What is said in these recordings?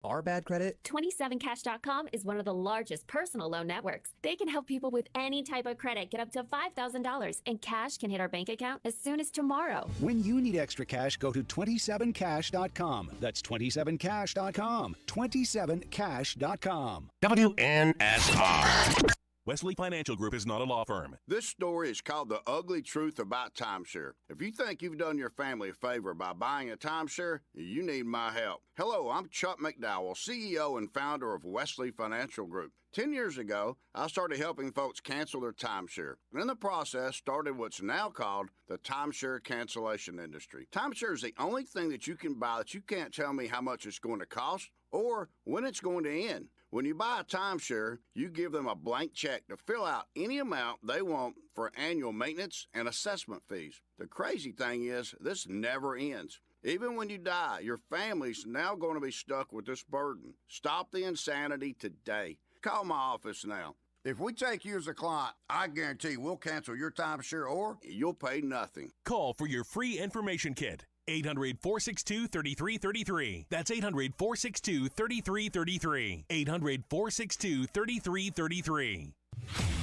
Our bad credit? 27cash.com is one of the largest personal loan networks. They can help people with any type of credit get up to $5,000, and cash can hit our bank account as soon as tomorrow. When you need extra cash, go to 27cash.com. That's 27cash.com. 27cash.com. WNSR. Wesley Financial Group is not a law firm. This story is called The Ugly Truth About Timeshare. If you think you've done your family a favor by buying a timeshare, you need my help. Hello, I'm Chuck McDowell, CEO and founder of Wesley Financial Group. 10 years ago, I started helping folks cancel their timeshare. And in the process, started what's now called the timeshare cancellation industry. Timeshare is the only thing that you can buy that you can't tell me how much it's going to cost or when it's going to end. When you buy a timeshare, you give them a blank check to fill out any amount they want for annual maintenance and assessment fees. The crazy thing is, this never ends. Even when you die, your family's now going to be stuck with this burden. Stop the insanity today. Call my office now. If we take you as a client, I guarantee we'll cancel your timeshare or you'll pay nothing. Call for your free information kit. 800-462-3333. That's 800-462-3333. 800-462-3333.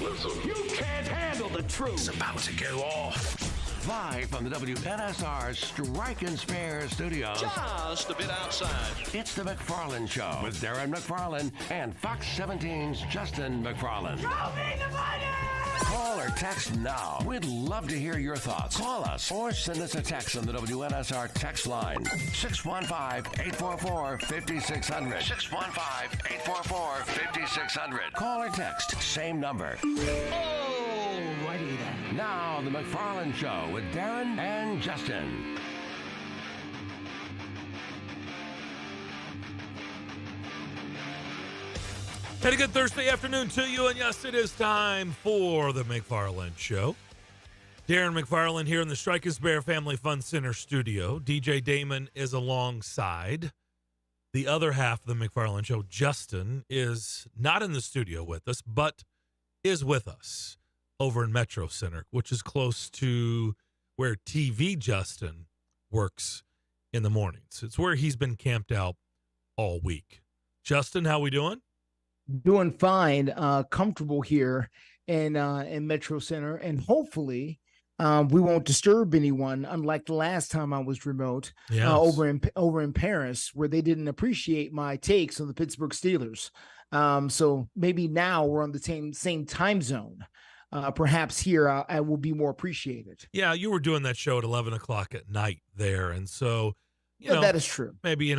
Listen, you can't handle the truth. It's about to go off. Live from the WNSR Strike and Spare Studios. Just a bit outside. It's the McFarland Show with Darren McFarland and Fox 17's Justin McFarland. Show me the money! Call or text now. We'd love to hear your thoughts. Call us or send us a text on the WNSR text line. 615-844-5600. 615-844-5600. Call or text. Same number. Alrighty then. Now, the McFarland Show with Darren and Justin. Had a good Thursday afternoon to you, and yes, it is time for the McFarland Show. Darren McFarland here in the Strike and Spare Family Fun Center studio. DJ Damon is alongside. The other half of the McFarland Show, Justin, is not in the studio with us, but is with us over in Metro Center, which is close to where TV Justin works in the mornings. It's where he's been camped out all week. Justin, how we doing? Doing fine, comfortable here in Metro Center, and hopefully we won't disturb anyone. Unlike the last time I was remote, Yes. Over in Paris, where they didn't appreciate my takes on the Pittsburgh Steelers. So maybe now we're on the same time zone. Perhaps here I will be more appreciated. Yeah, you were doing that show at 11 o'clock at night there, and so. You know, that is true. Maybe,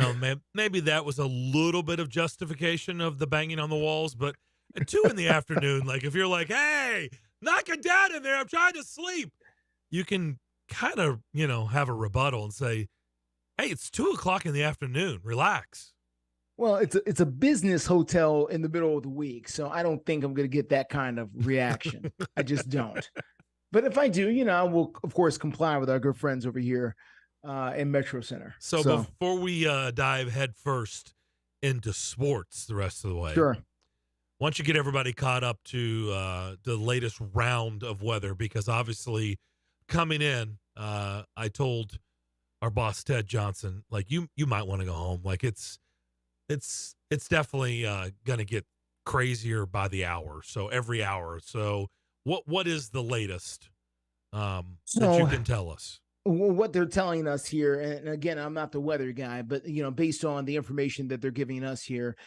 maybe that was a little bit of justification of the banging on the walls, but at 2 in the afternoon, like if you're like, hey, knock it down in there, I'm trying to sleep, you can kind of, have a rebuttal and say, hey, it's 2 o'clock in the afternoon, relax. Well, it's a business hotel in the middle of the week, so I don't think I'm going to get that kind of reaction. I just don't. But if I do, I will, of course, comply with our good friends over here in Metro Center. So before we dive headfirst into sports the rest of the way, sure. Why don't you get everybody caught up to the latest round of weather? Because obviously coming in, I told our boss, Ted Johnson, like you might want to go home. Like it's definitely going to get crazier by the hour. So every hour. So what is the latest that you can tell us? What they're telling us here, and again, I'm not the weather guy, but based on the information that they're giving us here,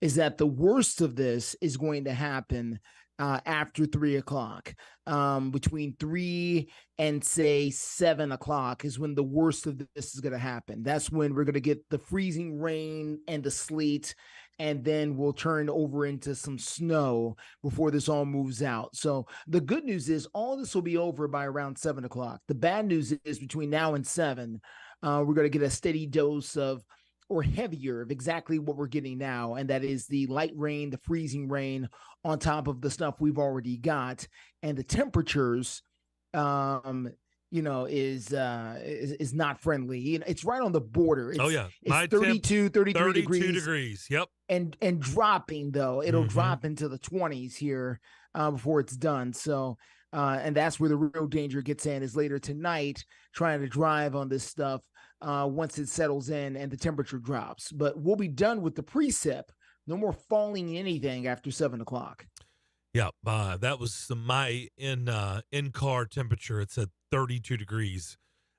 is that the worst of this is going to happen after 3 o'clock. Between 3 and say 7 o'clock is when the worst of this is going to happen. That's when we're going to get the freezing rain and the sleet, and then we'll turn over into some snow before this all moves out. So the good news is all this will be over by around 7 o'clock. The bad news is between now and 7, we're going to get a steady dose of, or heavier, of exactly what we're getting now. And that is the light rain, the freezing rain on top of the stuff we've already got. And the temperatures, is not friendly. It's right on the border. It's, it's 33 32 degrees. Yep. And dropping, though. It'll drop into the 20s here before it's done. So, and that's where the real danger gets in, is later tonight, trying to drive on this stuff once it settles in and the temperature drops. But we'll be done with the precip. No more falling anything after 7 o'clock. Yeah, that was my in-car temperature. It said 32 degrees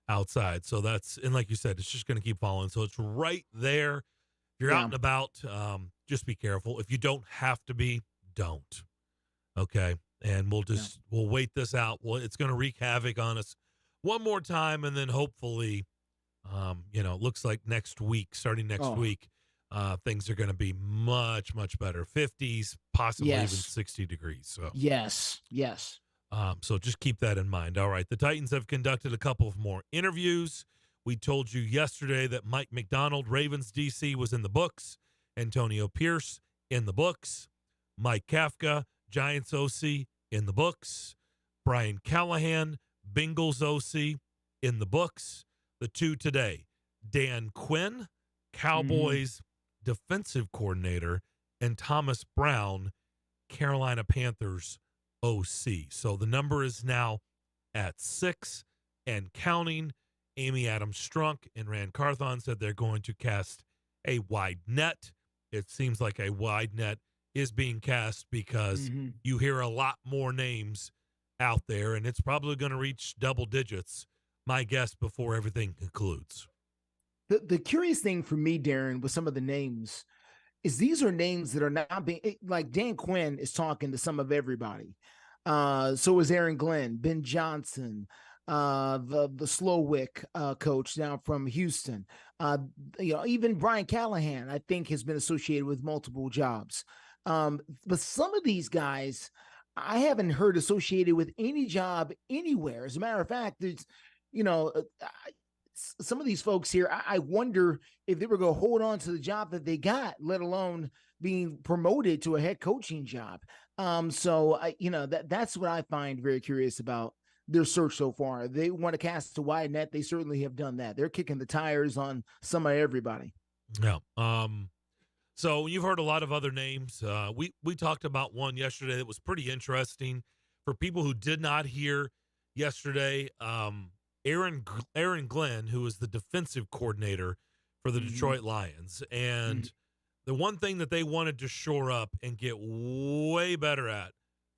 outside. So and like you said, it's just going to keep falling. So it's right there. If you're out and about, just be careful. If you don't have to be, don't. Okay. And we'll wait this out. Well, it's going to wreak havoc on us one more time. And then hopefully, it looks like starting next week, things are going to be much, much better. 50s, possibly even 60 degrees. So yes. So just keep that in mind. All right. The Titans have conducted a couple of more interviews. We told you yesterday that Mike McDonald, Ravens DC, was in the books. Antonio Pierce in the books. Mike Kafka, Giants OC, in the books. Brian Callahan, Bengals OC, in the books. The two today, Dan Quinn, Cowboys defensive coordinator, and Thomas Brown, Carolina Panthers OC. So the number is now at 6 and counting. Amy Adams Strunk and Rand Carthon said they're going to cast a wide net. It seems like a wide net is being cast because you hear a lot more names out there, and it's probably going to reach double digits, my guess, before everything concludes. The curious thing for me, Darren, with some of the names is these are names that are not being, like Dan Quinn is talking to some of everybody. So is Aaron Glenn, Ben Johnson, the Slowick coach down from Houston. Even Brian Callahan, I think, has been associated with multiple jobs. But some of these guys I haven't heard associated with any job anywhere. As a matter of fact, there's, some of these folks here, I wonder if they were going to hold on to the job that they got, let alone being promoted to a head coaching job. That's what I find very curious about their search so far. They want to cast a wide net. They certainly have done that. They're kicking the tires on some of everybody. Yeah. So you've heard a lot of other names. We talked about one yesterday that was pretty interesting. For people who did not hear yesterday, Aaron Glenn, who is the defensive coordinator for the Detroit Lions. And the one thing that they wanted to shore up and get way better at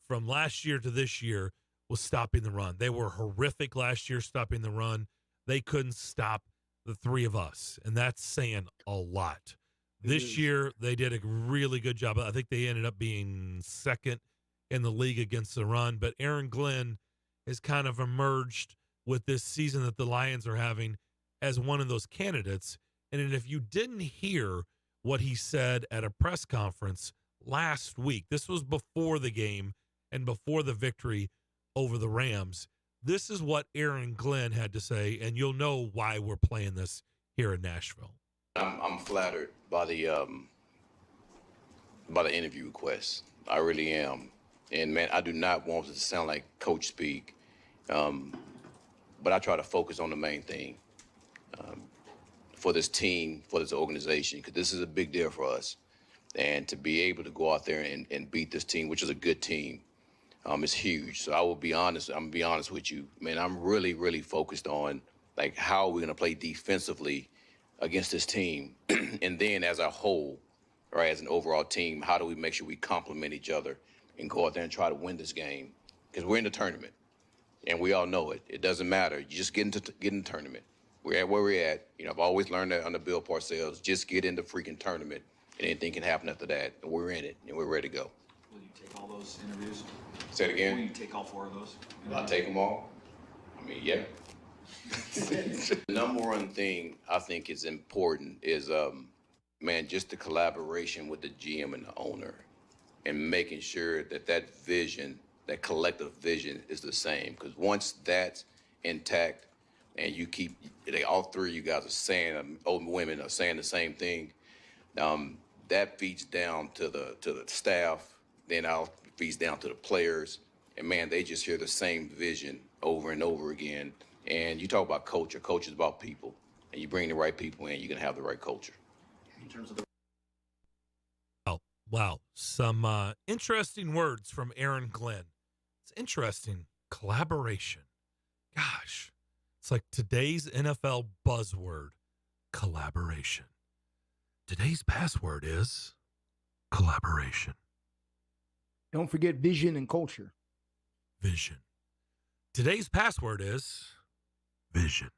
from last year to this year was stopping the run. They were horrific last year stopping the run. They couldn't stop the three of us, and that's saying a lot. This year, they did a really good job. I think they ended up being second in the league against the run, but Aaron Glenn has kind of emerged with this season that the Lions are having as one of those candidates. And if you didn't hear what he said at a press conference last week, this was before the game and before the victory over the Rams, this is what Aaron Glenn had to say, and you'll know why we're playing this here in Nashville. I'm flattered by the interview request. I really am. And, man, I do not want it to sound like coach speak, but I try to focus on the main thing for this team, for this organization, because this is a big deal for us. And to be able to go out there and beat this team, which is a good team, is huge. So I will be honest. I'm going to be honest with you. Man, I'm really, really focused on, like, how we're going to play defensively against this team. And then as a whole, right, as an overall team, how do we make sure we complement each other and go out there and try to win this game? Because we're in the tournament, and we all know it. It doesn't matter. You just get in the tournament. We're at where we're at. I've always learned that under Bill Parcells. Just get in the freaking tournament, and anything can happen after that. And we're in it, and we're ready to go. Will you take all those interviews? Say it again? Will you take all 4 of those? I'll take them all. I mean, yeah. The number one thing I think is important is, just the collaboration with the GM and the owner and making sure that vision, that collective vision is the same. Because once that's intact and you keep, all three of you guys are saying, old women are saying the same thing, that feeds down to the staff, then feeds down to the players. And, man, they just hear the same vision over and over again. And you talk about culture. Culture is about people. And you bring the right people in, you're going to have the right culture. In terms of the Wow. Some interesting words from Aaron Glenn. It's interesting. Collaboration. Gosh. It's like today's NFL buzzword, collaboration. Today's password is collaboration. Don't forget vision and culture. Vision. Today's password is vision.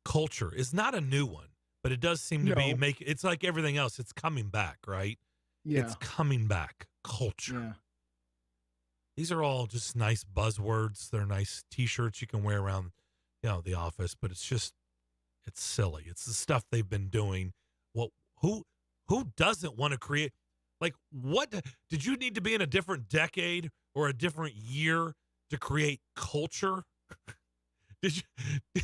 Culture is not a new one, but it does seem to be it's like everything else. It's coming back, right? Yeah. It's coming back. Culture. Yeah. These are all just nice buzzwords. They're nice T-shirts you can wear around, the office. But it's silly. It's the stuff they've been doing. Well, who doesn't want to create? Like, what did you need to be in a different decade or a different year to create culture? Did you?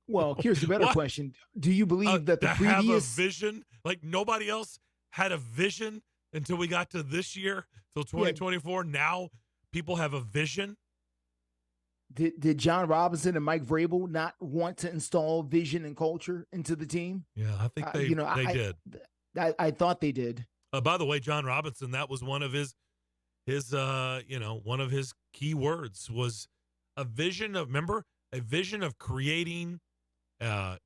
Well, here's the better question: do you believe that the to previous have a vision, like nobody else had a vision until we got to this year, till 2024? Yeah. Now people have a vision. Did John Robinson and Mike Vrabel not want to install vision and culture into the team? Yeah, I think they did. I thought they did. By the way, John Robinson, that was one of his one of his key words was a vision of creating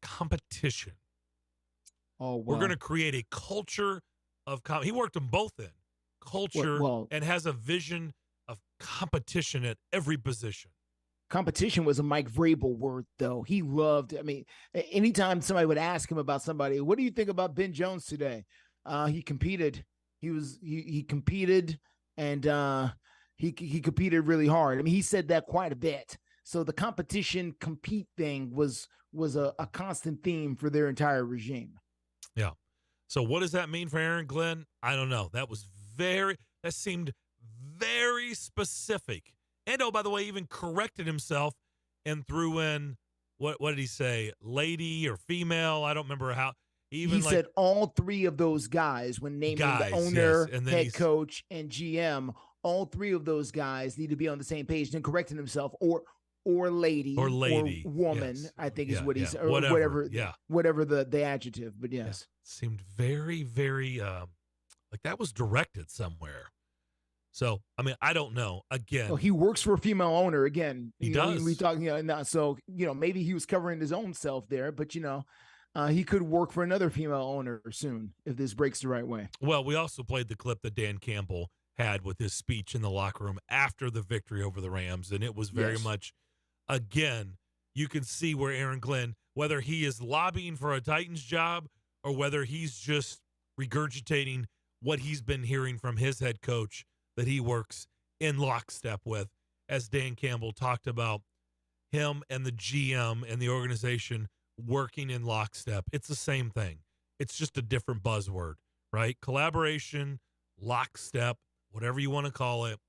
competition. Oh, wow. We're going to create a culture of he worked them both in culture and has a vision of competition at every position. Competition was a Mike Vrabel word, though. He loved, anytime somebody would ask him about somebody, what do you think about Ben Jones today? He competed. He competed, and he competed really hard. He said that quite a bit. So the compete thing was a constant theme for their entire regime. Yeah. So what does that mean for Aaron Glenn? I don't know. That seemed very specific. And, by the way, even corrected himself and threw in, what did he say, lady or female? I don't remember how. He said all three of those guys, when naming the owner, head coach, and GM, all three of those guys need to be on the same page. And correcting himself, or lady, or woman, yes. I think is what he's, or whatever the adjective. But yes. Yeah. Seemed very, very like that was directed somewhere. So, I don't know. Again, he works for a female owner. Again, he does. We talking, so maybe he was covering his own self there, but he could work for another female owner soon if this breaks the right way. Well, we also played the clip that Dan Campbell had with his speech in the locker room after the victory over the Rams, and it was very much. Again, you can see where Aaron Glenn, whether he is lobbying for a Titans job or whether he's just regurgitating what he's been hearing from his head coach that he works in lockstep with, as Dan Campbell talked about him and the GM and the organization working in lockstep. It's the same thing. It's just a different buzzword, right? Collaboration, lockstep, whatever you want to call it.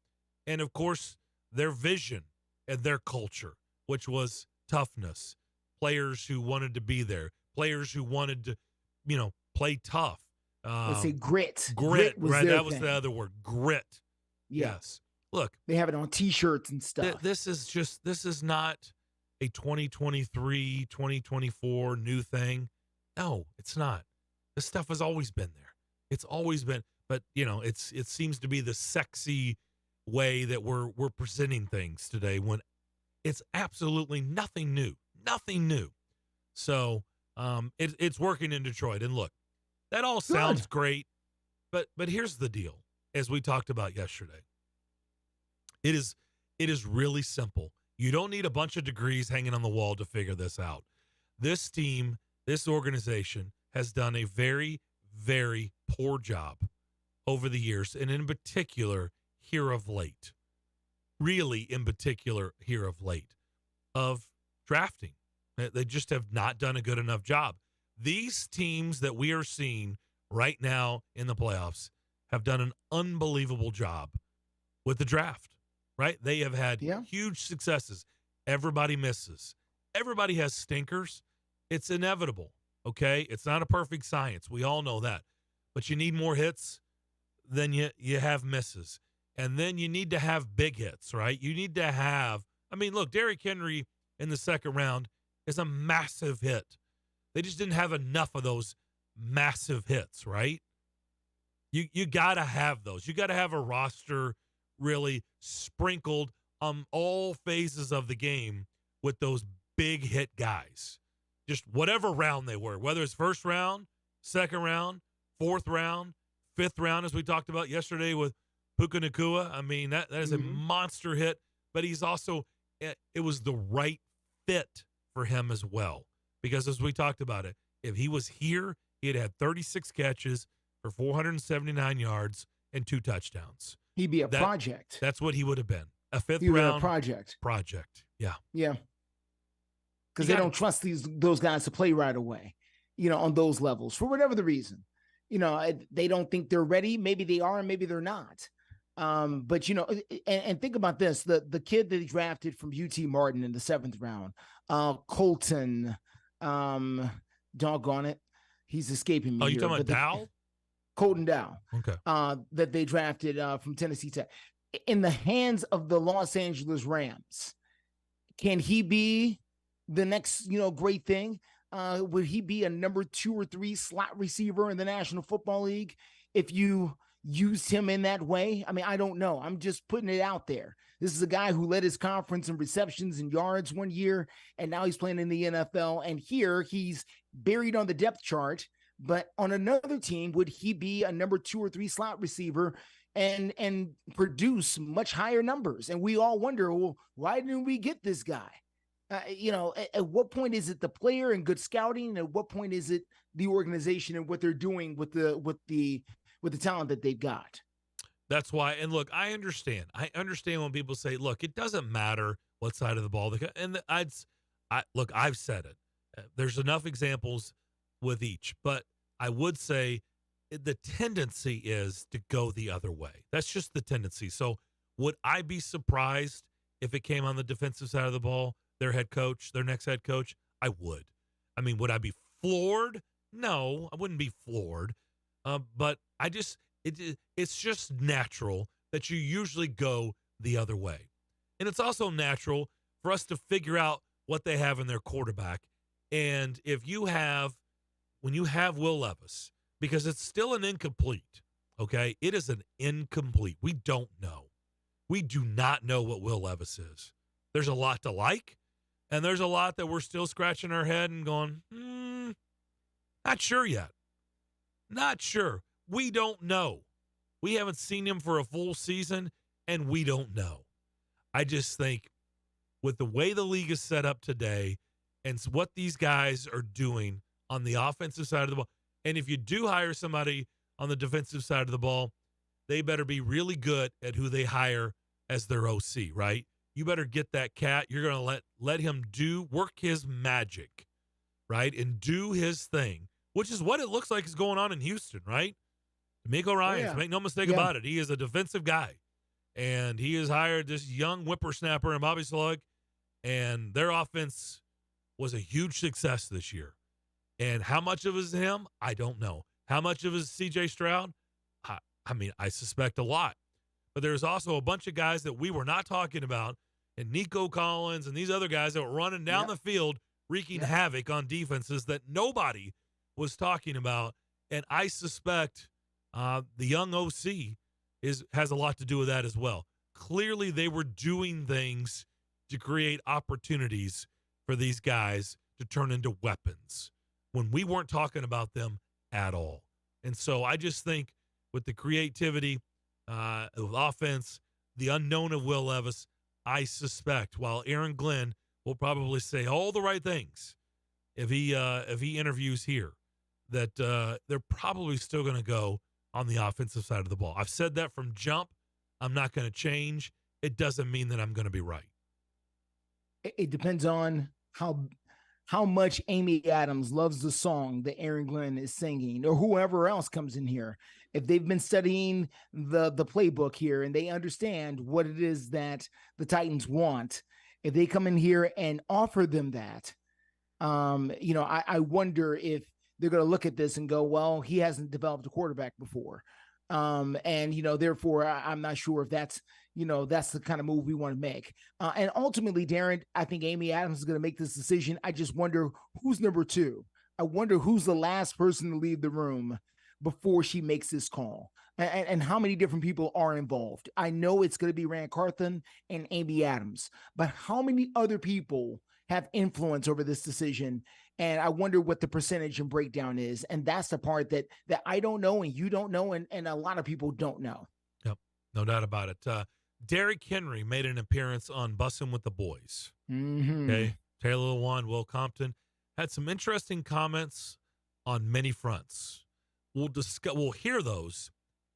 And, of course, their vision and their culture, which was toughness, players who wanted to be there, players who wanted to, play tough. Let's say grit. Grit, was right? That was thing. the other word, grit. Yeah. Yes. Look, they have it on T-shirts and stuff. This is not a 2023, 2024 new thing. No, it's not. This stuff has always been there. It's always been, but it seems to be the sexy way that we're presenting things today when it's absolutely nothing new. So it's working in Detroit. And look, that all sounds great, but here's the deal. As we talked about yesterday, it is really simple. You don't need a bunch of degrees hanging on the wall to figure this out. This team, this organization has done a very, very poor job over the years, and in particular here of late, really in particular here of late, of drafting. They just have not done a good enough job. These teams that we are seeing right now in the playoffs have done an unbelievable job with the draft, right? They have had huge successes. Everybody misses. Everybody has stinkers. It's inevitable, okay? It's not a perfect science. We all know that. But you need more hits than you have misses. And then you need to have big hits, right? You need to have, look, Derrick Henry in the second round is a massive hit. They just didn't have enough of those massive hits, right? You got to have those. You got to have a roster really sprinkled all phases of the game with those big hit guys. Just whatever round they were, whether it's first round, second round, fourth round, fifth round, as we talked about yesterday with Puka Nacua. I mean, that is a monster hit, but he's also, it was the right fit for him as well. Because as we talked about it, if he was here, he'd had 36 catches for 479 yards and 2 touchdowns. He'd be a project. That's what he would have been. A fifth He'd round a project. Yeah. Yeah. Because they don't trust those guys to play right away, on those levels for whatever the reason. They don't think they're ready. Maybe they are, and maybe they're not. But and think about this: the kid that he drafted from UT Martin in the 7th round, Colton, doggone it, he's escaping me. Oh, you talking about Dow? Colton Dow. Okay. That they drafted from Tennessee Tech. In the hands of the Los Angeles Rams, can he be the next, great thing? Would he be a number 2 or 3 slot receiver in the National Football League if you used him in that way? I mean, I don't know. I'm just putting it out there. This is a guy who led his conference in receptions and yards one year, and now he's playing in the NFL. And here he's buried on the depth chart. But on another team, would he be a number 2 or 3 slot receiver and produce much higher numbers? And we all wonder, well, why didn't we get this guy? At what point is it the player and good scouting? And at what point is it the organization and what they're doing with the talent that they've got? That's why. And look, I understand when people say, look, it doesn't matter what side of the ball. And I've said it. There's enough examples with each, but I would say the tendency is to go the other way. That's just the tendency. So would I be surprised if it came on the defensive side of the ball? Their head coach, their next head coach, I would. I mean, would I be floored? No, I wouldn't be floored. But it's just natural that you usually go the other way. And it's also natural for us to figure out what they have in their quarterback. And when you have Will Levis, because it's still an incomplete, okay? It is an incomplete. We don't know. We do not know what Will Levis is. There's a lot to like. And there's a lot that we're still scratching our head and going, not sure yet. Not sure. We don't know. We haven't seen him for a full season, and we don't know. I just think with the way the league is set up today and what these guys are doing on the offensive side of the ball, and if you do hire somebody on the defensive side of the ball, they better be really good at who they hire as their OC, right? You better get that cat. You're going to let him work his magic, right? And do his thing, which is what it looks like is going on in Houston, right? D'Amico Ryans, make no mistake about it. He is a defensive guy. And he has hired this young whippersnapper in Bobby Slug. And their offense was a huge success this year. And how much of it is him? I don't know. How much of it is C.J. Stroud? I suspect a lot. But there's also a bunch of guys that we were not talking about, and Nico Collins and these other guys that were running down the field, wreaking havoc on defenses that nobody was talking about. And I suspect the young OC has a lot to do with that as well. Clearly, they were doing things to create opportunities for these guys to turn into weapons when we weren't talking about them at all. And so I just think with the creativity, with offense, the unknown of Will Levis, I suspect while Aaron Glenn will probably say all the right things if he interviews here, that they're probably still going to go on the offensive side of the ball. I've said that from jump. I'm not going to change. It doesn't mean that I'm going to be right. It depends on how much Amy Adams loves the song that Aaron Glenn is singing, or whoever else comes in here. If they've been studying the playbook here and they understand what it is that the Titans want, if they come in here and offer them that, I wonder if they're going to look at this and go, well, he hasn't developed a quarterback before. Therefore I'm not sure if that's the kind of move we want to make. And ultimately, Darren, I think Amy Adams is going to make this decision. I just wonder who's number 2. I wonder who's the last person to leave the room before she makes this call? And how many different people are involved? I know it's going to be Rand Carthen and Amy Adams, but how many other people have influence over this decision? And I wonder what the percentage and breakdown is. And that's the part that I don't know, and you don't know, and a lot of people don't know. Yep, no doubt about it. Derrick Henry made an appearance on Bussin' with the Boys. Mm-hmm. Okay, Taylor Lewan, Will Compton had some interesting comments on many fronts. We'll hear those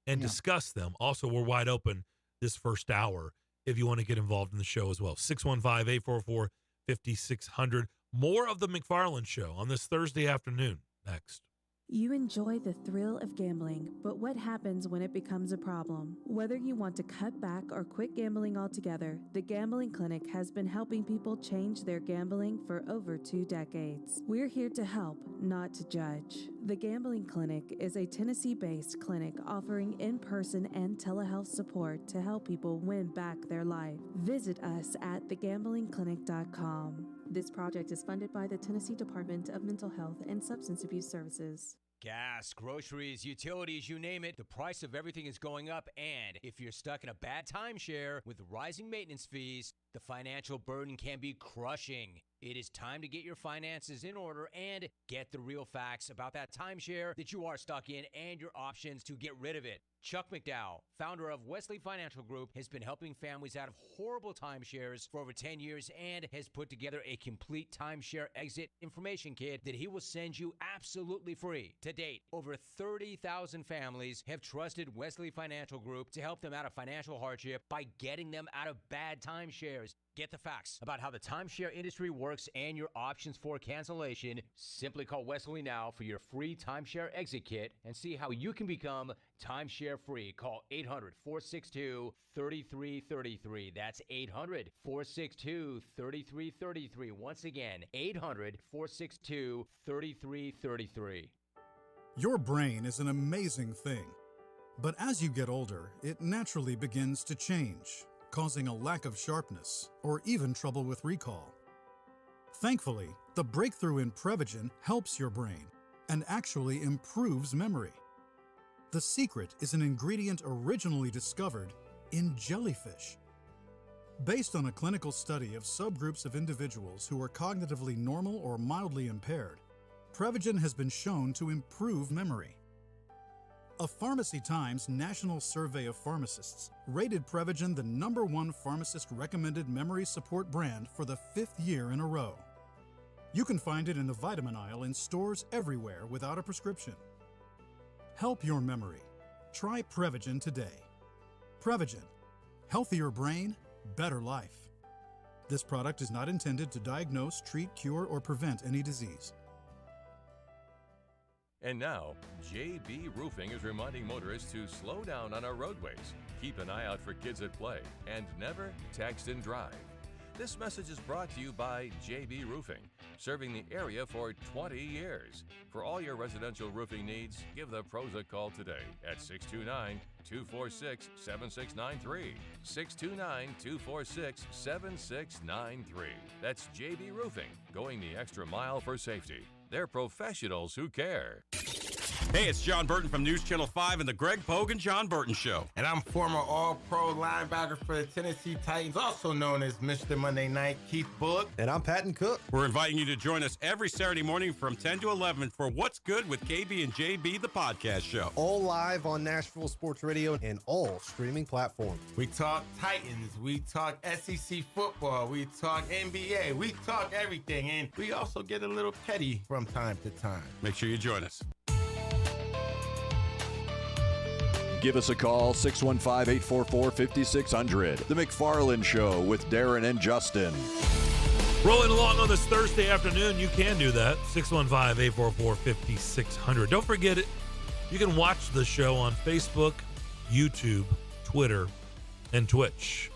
and discuss them. Also, we're wide open this first hour if you want to get involved in the show as well. 615-844-5600. More of the McFarland Show on this Thursday afternoon next. You enjoy the thrill of gambling, but what happens when it becomes a problem? Whether you want to cut back or quit gambling altogether, the Gambling Clinic has been helping people change their gambling for over 2 decades. We're here to help, not to judge. The Gambling Clinic is a Tennessee-based clinic offering in-person and telehealth support to help people win back their life. Visit us at thegamblingclinic.com. This project is funded by the Tennessee Department of Mental Health and Substance Abuse Services. Gas, groceries, utilities, you name it, the price of everything is going up. And if you're stuck in a bad timeshare with rising maintenance fees, the financial burden can be crushing. It is time to get your finances in order and get the real facts about that timeshare that you are stuck in and your options to get rid of it. Chuck McDowell, founder of Wesley Financial Group, has been helping families out of horrible timeshares for over 10 years and has put together a complete timeshare exit information kit that he will send you absolutely free. To date, over 30,000 families have trusted Wesley Financial Group to help them out of financial hardship by getting them out of bad timeshares. Get the facts about how the timeshare industry works and your options for cancellation. Simply call Wesley now for your free timeshare exit kit and see how you can become timeshare free. Call 800-462-3333. That's 800-462-3333. Once again, 800-462-3333. Your brain is an amazing thing, but as you get older, it naturally begins to change, causing a lack of sharpness or even trouble with recall. Thankfully, the breakthrough in Prevagen helps your brain and actually improves memory. The secret is an ingredient originally discovered in jellyfish. Based on a clinical study of subgroups of individuals who are cognitively normal or mildly impaired, Prevagen has been shown to improve memory. A Pharmacy Times National Survey of Pharmacists rated Prevagen the #1 pharmacist-recommended memory support brand for the 5th year in a row. You can find it in the vitamin aisle in stores everywhere without a prescription. Help your memory. Try Prevagen today. Prevagen. Healthier brain, better life. This product is not intended to diagnose, treat, cure, or prevent any disease. And now, JB Roofing is reminding motorists to slow down on our roadways, keep an eye out for kids at play, and never text and drive. This message is brought to you by JB Roofing, serving the area for 20 years. For all your residential roofing needs, give the pros a call today at 629-246-7693. 629-246-7693. That's JB Roofing, going the extra mile for safety. They're professionals who care. Hey, it's John Burton from News Channel 5 and the Greg Pogue and John Burton Show. And I'm former All-Pro linebacker for the Tennessee Titans, also known as Mr. Monday Night, Keith Bullock. And I'm Patton Cook. We're inviting you to join us every Saturday morning from 10 to 11 for What's Good with KB and JB, the podcast show. All live on Nashville Sports Radio and all streaming platforms. We talk Titans, we talk SEC football, we talk NBA, we talk everything, and we also get a little petty from time to time. Make sure you join us. Give us a call, 615-844-5600. The McFarland Show with Darren and Justin. Rolling along on this Thursday afternoon, you can do that, 615-844-5600. Don't forget it. You can watch the show on Facebook, YouTube, Twitter, and Twitch.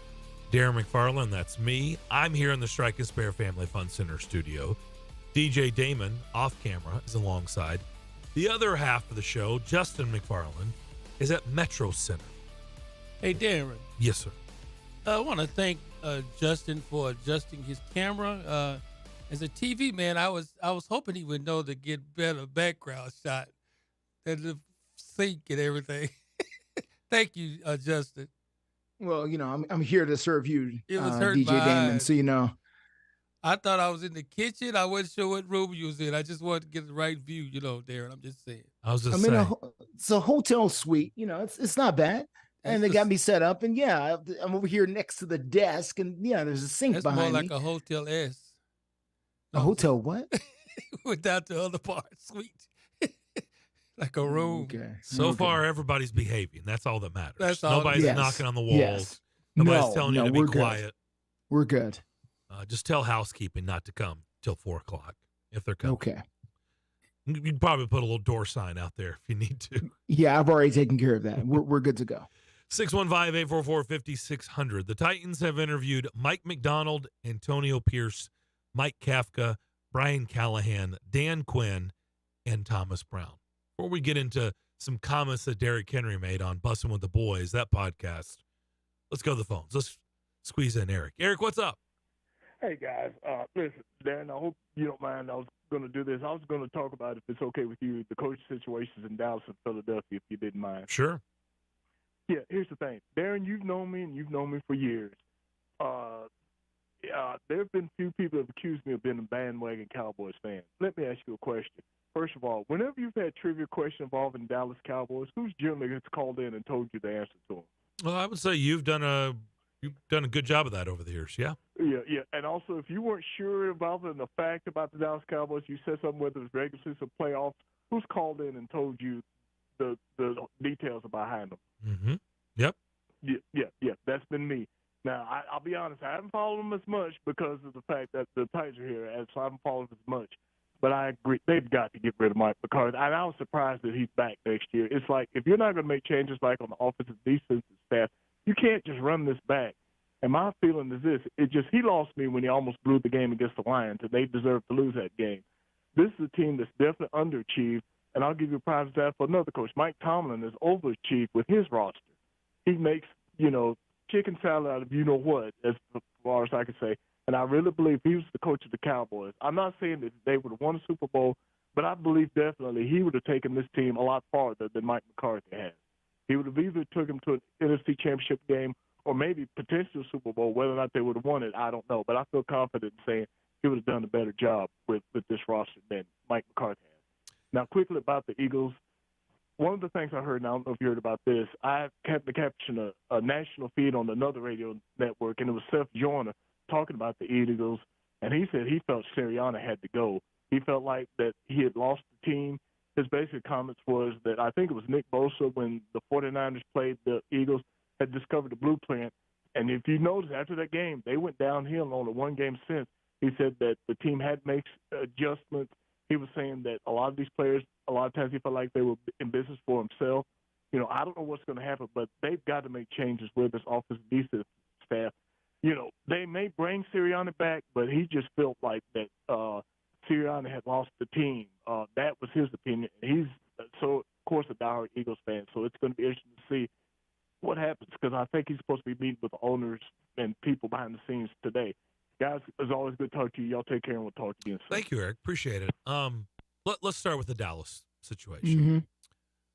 Darren McFarland, that's me. I'm here in the Strike and Spare Family Fun Center studio. DJ Damon, off camera, is alongside. The other half of the show, Justin McFarland, is at Metro Center. Hey, Darren. Yes, sir. I want to thank Justin for adjusting his camera. As a TV man, I was hoping he would know to get better background shot. And the sink and everything. Thank you, Justin. Well, I'm here to serve you, It was hurting DJ my Damon. eyes. So you know. I thought I was in the kitchen. I wasn't sure what room you was in. I just wanted to get the right view, Darren. I'm just saying. I was just I'm in saying. it's a hotel suite. It's not bad. And they got me set up, and yeah, I'm over here next to the desk, and yeah, there's a sink That's behind more like me. a Hotel S. A hotel what? Without the other part, suite. Like a room. Okay. So far, everybody's behaving. That's all that matters. That's all. Nobody's Yes. knocking on the walls. Yes. Nobody's telling you to be we're good. quiet. We're good. Just tell housekeeping not to come till 4:00 if they're coming. Okay. You can probably put a little door sign out there if you need to. Yeah, I've already taken care of that. We're good to go. 615-844-5600. The Titans have interviewed Mike McDonald, Antonio Pierce, Mike Kafka, Brian Callahan, Dan Quinn, and Thomas Brown. Before we get into some comments that Derrick Henry made on Bussin' with the Boys, that podcast, let's go to the phones. Let's squeeze in Eric. Eric, what's up? Hey, guys. Listen, Darren, I hope you don't mind. I was going to do this. I was going to talk about, if it's okay with you, the coach situations in Dallas and Philadelphia, if you didn't mind. Sure. Yeah, here's the thing. Darren, you've known me, and you've known me for years. There have been few people that have accused me of being a bandwagon Cowboys fan. Let me ask you a question. First of all, whenever you've had trivia questions involving Dallas Cowboys, who's generally gets called in and told you the answer to them? Well, I would say you've done a good job of that over the years, yeah. Yeah. And also, if you weren't sure about the fact about the Dallas Cowboys, you said something, whether it's regular season or playoffs, who's called in and told you the details behind them? Mm-hmm. Yep. Yeah. That's been me. Now, I'll be honest, I haven't followed them as much because of the fact that the Titans are here, so I haven't followed them as much. But I agree, they've got to get rid of Mike McCarthy. And I was surprised that he's back next year. It's like, if you're not going to make changes like on the offensive defensive staff, you can't just run this back. And my feeling is this: he lost me when he almost blew the game against the Lions, and they deserve to lose that game. This is a team that's definitely underachieved, and I'll give you a prime example for another coach. Mike Tomlin has overachieved with his roster. He makes, chicken salad out of you-know-what, as far as I can say. And I really believe he was the coach of the Cowboys. I'm not saying that they would have won a Super Bowl, but I believe definitely he would have taken this team a lot farther than Mike McCarthy has. He would have either took him to an NFC Championship game or maybe potential Super Bowl. Whether or not they would have won it, I don't know. But I feel confident in saying he would have done a better job with this roster than Mike McCarthy has. Now, quickly about the Eagles. One of the things I heard, and I don't know if you heard about this, I had to caption a national feed on another radio network, and it was Seth Joyner talking about the Eagles, and he said he felt Sirianni had to go. He felt like that he had lost the team. His basic comments was that I think it was Nick Bosa, when the 49ers played the Eagles, had discovered the blueprint. And if you notice, after that game, they went downhill on the one game since. He said that the team had to make adjustments. He was saying that a lot of these players, a lot of times he felt like they were in business for himself. I don't know what's going to happen, but they've got to make changes with this offensive defensive staff. They may bring Sirianni back, but he just felt like that Sirianni had lost the team. That was his opinion. He's, so of course, a diehard Eagles fan, so it's going to be interesting to see what happens, because I think he's supposed to be meeting with the owners and people behind the scenes today. Guys, it's always good to talk to you. Y'all take care, and we'll talk to you soon. Thank you, Eric. Appreciate it. Let's start with the Dallas situation.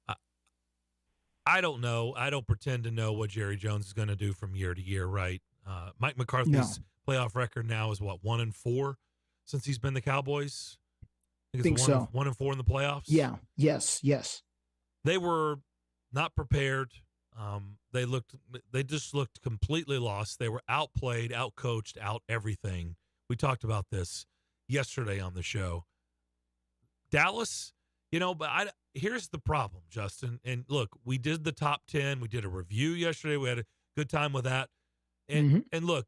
Mm-hmm. I don't know. I don't pretend to know what Jerry Jones is going to do from year to year, right? Mike McCarthy's playoff record now is what, 1-4 since he's been the Cowboys? I think so. 1-4 in the playoffs? Yeah. Yes. They were not prepared. They just looked completely lost. They were outplayed, outcoached, out everything. We talked about this yesterday on the show. Dallas, but here's the problem, Justin. And look, we did the top 10. We did a review yesterday. We had a good time with that. And and look,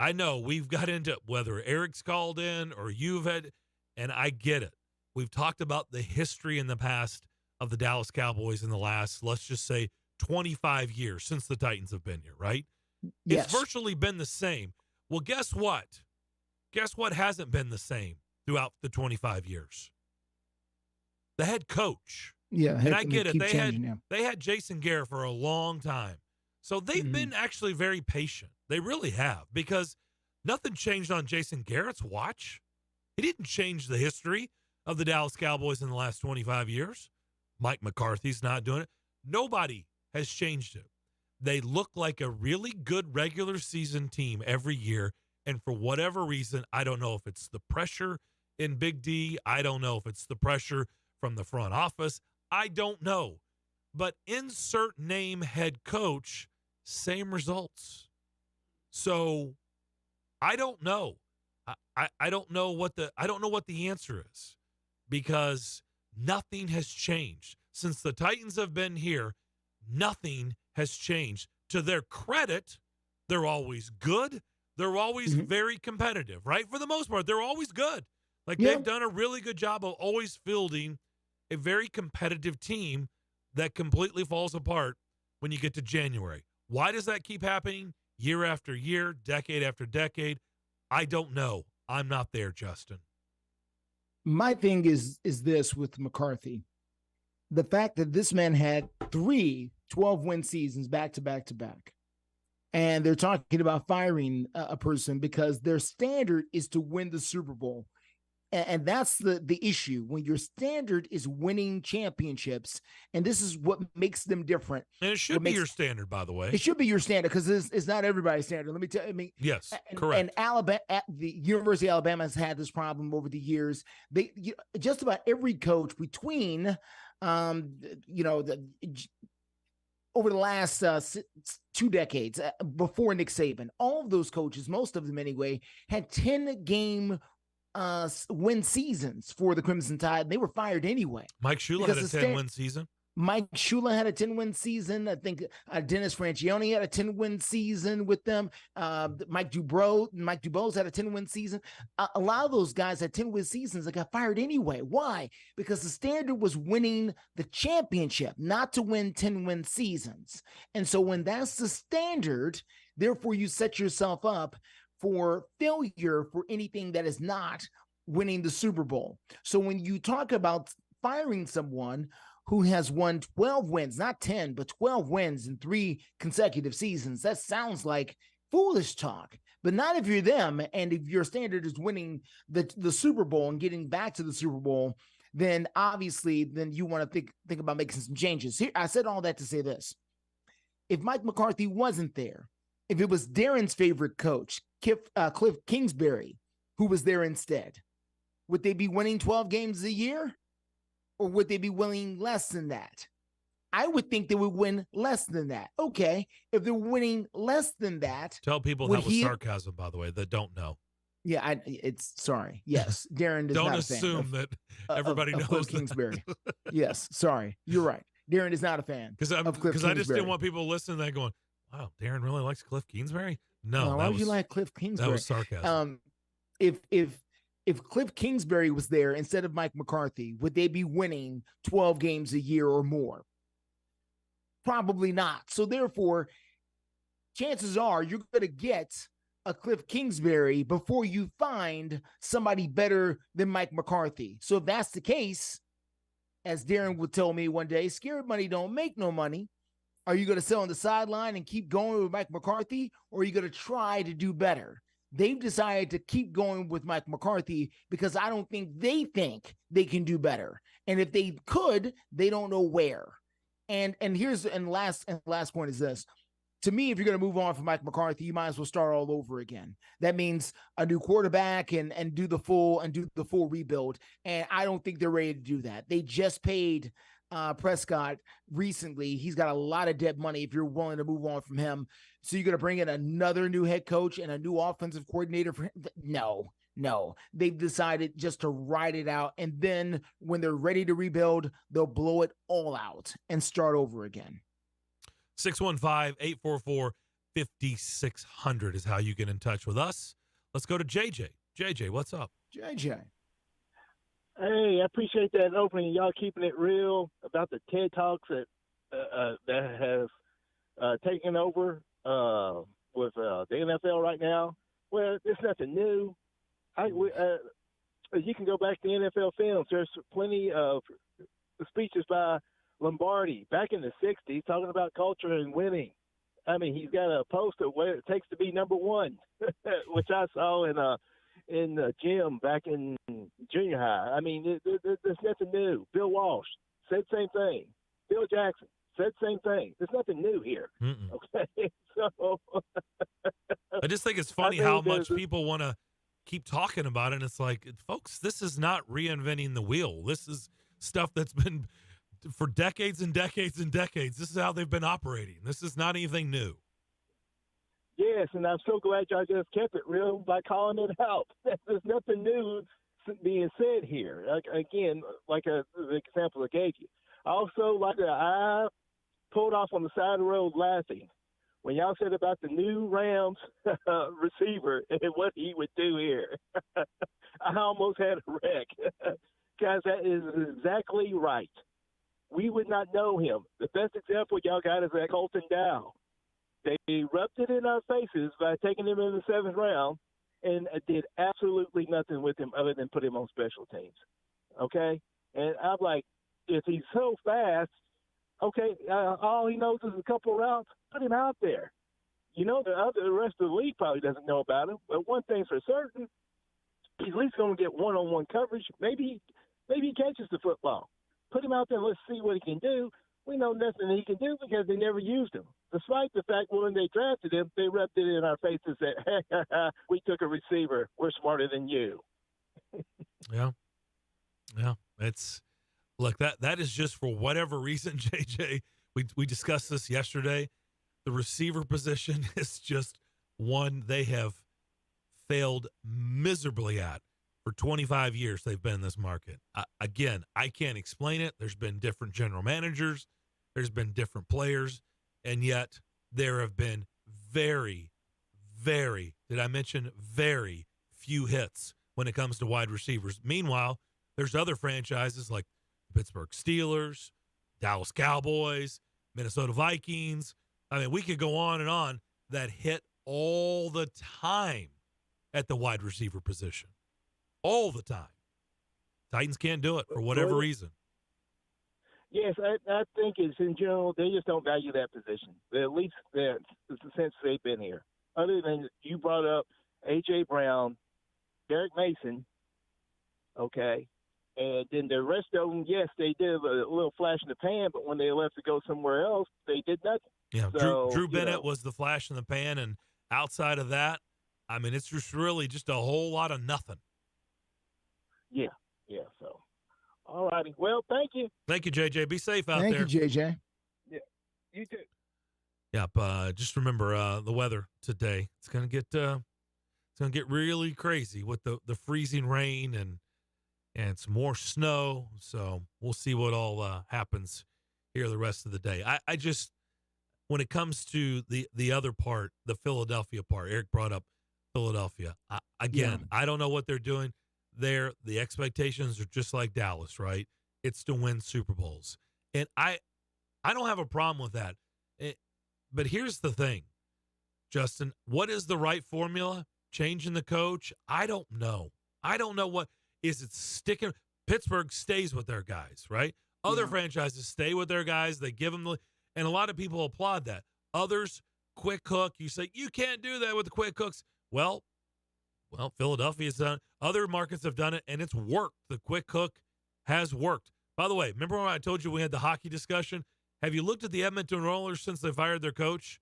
I know we've got into whether Eric's called in or you've had, and I get it. We've talked about the history in the past of the Dallas Cowboys in the last, let's just say, 25 years since the Titans have been here, right? Yes. It's virtually been the same. Well, guess what? Guess what hasn't been the same throughout the 25 years? The head coach. Yeah, and I get it. They had Jason Garrett for a long time. So they've been actually very patient. They really have, because nothing changed on Jason Garrett's watch. He didn't change the history of the Dallas Cowboys in the last 25 years. Mike McCarthy's not doing it. Nobody has changed it. They look like a really good regular season team every year. And for whatever reason, I don't know if it's the pressure in Big D. I don't know if it's the pressure from the front office. I don't know. But insert name head coach, same results. So I don't know. I don't know what the answer is, because nothing has changed. Since the Titans have been here, nothing has changed. To their credit, they're always good. They're always very competitive, right? For the most part, they're always good. Like, they've done a really good job of always fielding a very competitive team that completely falls apart when you get to January. Why does that keep happening year after year, decade after decade? I don't know. I'm not there, Justin. My thing is this with McCarthy. The fact that this man had 3 12-win seasons back to back to back. And they're talking about firing a person because their standard is to win the Super Bowl. And that's the issue, when your standard is winning championships. And this is what makes them different. And it should be your standard, by the way. It should be your standard, because it's not everybody's standard. Let me tell you. Yes, correct. And Alabama, the University of Alabama has had this problem over the years. Just about every coach between, over the last 2 decades, before Nick Saban, all of those coaches, most of them anyway, had 10-game win seasons for the Crimson Tide, and they were fired anyway. Mike Shula had a 10-win season. Mike Shula had a 10-win season. I think Dennis Franchione had a 10-win season with them. Mike Dubose had a 10-win season. A lot of those guys had 10-win seasons that got fired anyway. Why? Because the standard was winning the championship, not to win 10-win seasons. And so when that's the standard, therefore you set yourself up for failure for anything that is not winning the Super Bowl. So when you talk about firing someone who has won 12 wins, not 10, but 12 wins in 3 consecutive seasons, that sounds like foolish talk. But not if you're them, and if your standard is winning the Super Bowl and getting back to the Super Bowl, then obviously then you want to think about making some changes. Here, I said all that to say this. If Mike McCarthy wasn't there, if it was Darren's favorite coach, Cliff Kingsbury, who was there instead, would they be winning 12 games a year? Or would they be winning less than that? I would think they would win less than that. Okay, if they're winning less than that. Tell people that was sarcasm, by the way, that don't know. Yeah, sorry. Yes, Darren does don't not assume that everybody knows Cliff Kingsbury. Yes, sorry. You're right. Darren is not a fan of Cliff Kingsbury. Because I just didn't want people listening to that going, wow, Darren really likes Cliff Kingsbury? No, why would you like Cliff Kingsbury? That was sarcasm. If Cliff Kingsbury was there instead of Mike McCarthy, would they be winning 12 games a year or more? Probably not. So therefore, chances are you're going to get a Cliff Kingsbury before you find somebody better than Mike McCarthy. So if that's the case, as Darren would tell me one day, scared money don't make no money. Are you going to sit on the sideline and keep going with Mike McCarthy, or are you going to try to do better? They've decided to keep going with Mike McCarthy because I don't think they can do better. And if they could, they don't know where. And last point is this. To me, if you're going to move on from Mike McCarthy, you might as well start all over again. That means a new quarterback and do the full rebuild. And I don't think they're ready to do that. They just paid Prescott recently. He's got a lot of dead money if you're willing to move on from him. So you're going to bring in another new head coach and a new offensive coordinator for him? No. They've decided just to ride it out. And then when they're ready to rebuild, they'll blow it all out and start over again. 615-844-5600 is how you get in touch with us. Let's go to JJ. JJ, what's up? JJ. Hey, I appreciate that opening. Y'all keeping it real about the TED Talks that have taken over with the NFL right now. Well, it's nothing new. You can go back to NFL films. There's plenty of speeches by Lombardi back in the 60s talking about culture and winning. I mean, he's got a post of what it takes to be number one, which I saw in the gym back in junior high. I mean, there's nothing new. Bill Walsh, said same thing. Bill Jackson said same thing. There's nothing new here. Okay, so I just think it's funny how much people want to keep talking about it. And it's like, folks, this is not reinventing the wheel. This is stuff that's been for decades and decades and decades. This is how they've been operating. This is not anything new. Yes, and I'm so glad y'all just kept it real by calling it out. There's nothing new being said here. Again, like the example I gave you. Also, I pulled off on the side of the road laughing when y'all said about the new Rams receiver and what he would do here. I almost had a wreck. Guys, that is exactly right. We would not know him. The best example y'all got is that Colton Dow. They rubbed it in our faces by taking him in the 7th round and did absolutely nothing with him other than put him on special teams. Okay? And I'm like, if he's so fast, okay, all he knows is a couple of routes, put him out there. You know, the rest of the league probably doesn't know about him, but one thing's for certain, he's at least going to get one-on-one coverage. Maybe he catches the football. Put him out there, let's see what he can do. We know nothing he can do because they never used him. Despite the fact when they drafted him, they rubbed it in our faces that, hey, we took a receiver. We're smarter than you. Yeah. It's look, that is just for whatever reason, JJ. We discussed this yesterday. The receiver position is just one they have failed miserably at for 25 years. They've been in this market. Again, I can't explain it. There's been different general managers. There's been different players. And yet there have been very, very, did I mention very few hits when it comes to wide receivers. Meanwhile, there's other franchises like the Pittsburgh Steelers, Dallas Cowboys, Minnesota Vikings. I mean, we could go on that hit all the time at the wide receiver position. All the time. Titans can't do it for whatever reason. Yes, I think it's in general, they just don't value that position. At least since they've been here. Other than you brought up A.J. Brown, Derek Mason, okay, and then the rest of them, yes, they did a little flash in the pan, but when they left to go somewhere else, they did nothing. Yeah, so, Drew Bennett was the flash in the pan, and outside of that, I mean, it's just really just a whole lot of nothing. Yeah, so. All righty. Well, thank you. Thank you, JJ. Be safe out there. Thank you, JJ. Yeah, you too. Yep. Just remember the weather today. It's gonna get really crazy with the freezing rain and some more snow. So we'll see what all happens here the rest of the day. I just, when it comes to the other part, the Philadelphia part, Eric brought up Philadelphia. I don't know what they're doing. The expectations are just like Dallas, right? It's to win Super Bowls. And I don't have a problem with that. But here's the thing, Justin, what is the right formula? Changing the coach? I don't know. I don't know what is it sticking. Pittsburgh stays with their guys, right? Other franchises stay with their guys. They give them and a lot of people applaud that. Others, quick hook. You say, you can't do that with the quick hooks. Well, Philadelphia's done. Other markets have done it, and it's worked. The quick hook has worked. By the way, remember when I told you we had the hockey discussion? Have you looked at the Edmonton Oilers since they fired their coach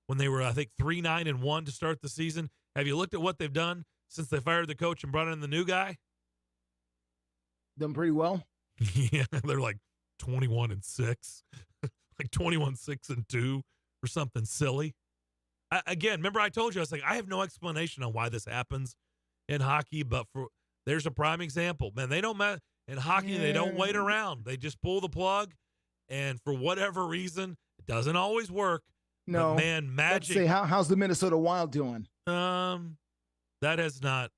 when they were, I think, 3-9-1 to start the season? Have you looked at what they've done since they fired the coach and brought in the new guy? Done pretty well. Yeah, they're like 21-6, like 21-6-2 or something silly. Again, remember I told you, I was like, I have no explanation on why this happens in hockey, but there's a prime example. Man, they don't in hockey, they don't wait around. They just pull the plug, and for whatever reason, it doesn't always work. No, but man, magic. Let's say, how's the Minnesota Wild doing? That has not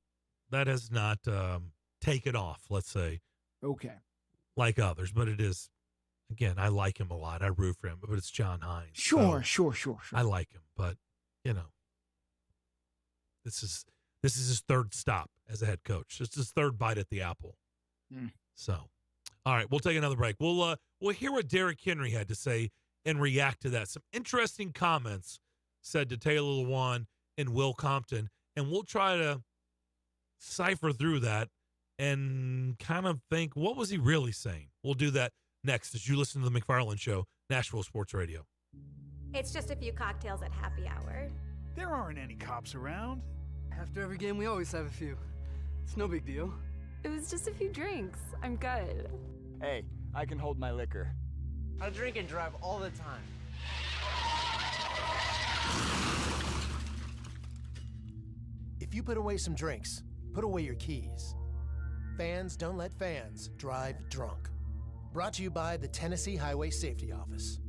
taken off. Let's say, okay, like others, but it is. Again, I like him a lot. I root for him, but it's John Hines. Sure. I like him, but this is his third stop as a head coach. It's his third bite at the apple. So, all right, we'll take another break. We'll hear what Derrick Henry had to say and react to that. Some interesting comments said to Taylor Lewan and Will Compton, and we'll try to cipher through that and kind of think, what was he really saying? We'll do that Next, as you listen to the McFarland Show, Nashville Sports Radio. It's just a few cocktails at happy hour. There aren't any cops around. After every game, we always have a few. It's no big deal. It was just a few drinks. I'm good. Hey, I can hold my liquor. I drink and drive all the time. If you put away some drinks, put away your keys. Fans don't let fans drive drunk. Brought to you by the Tennessee Highway Safety Office.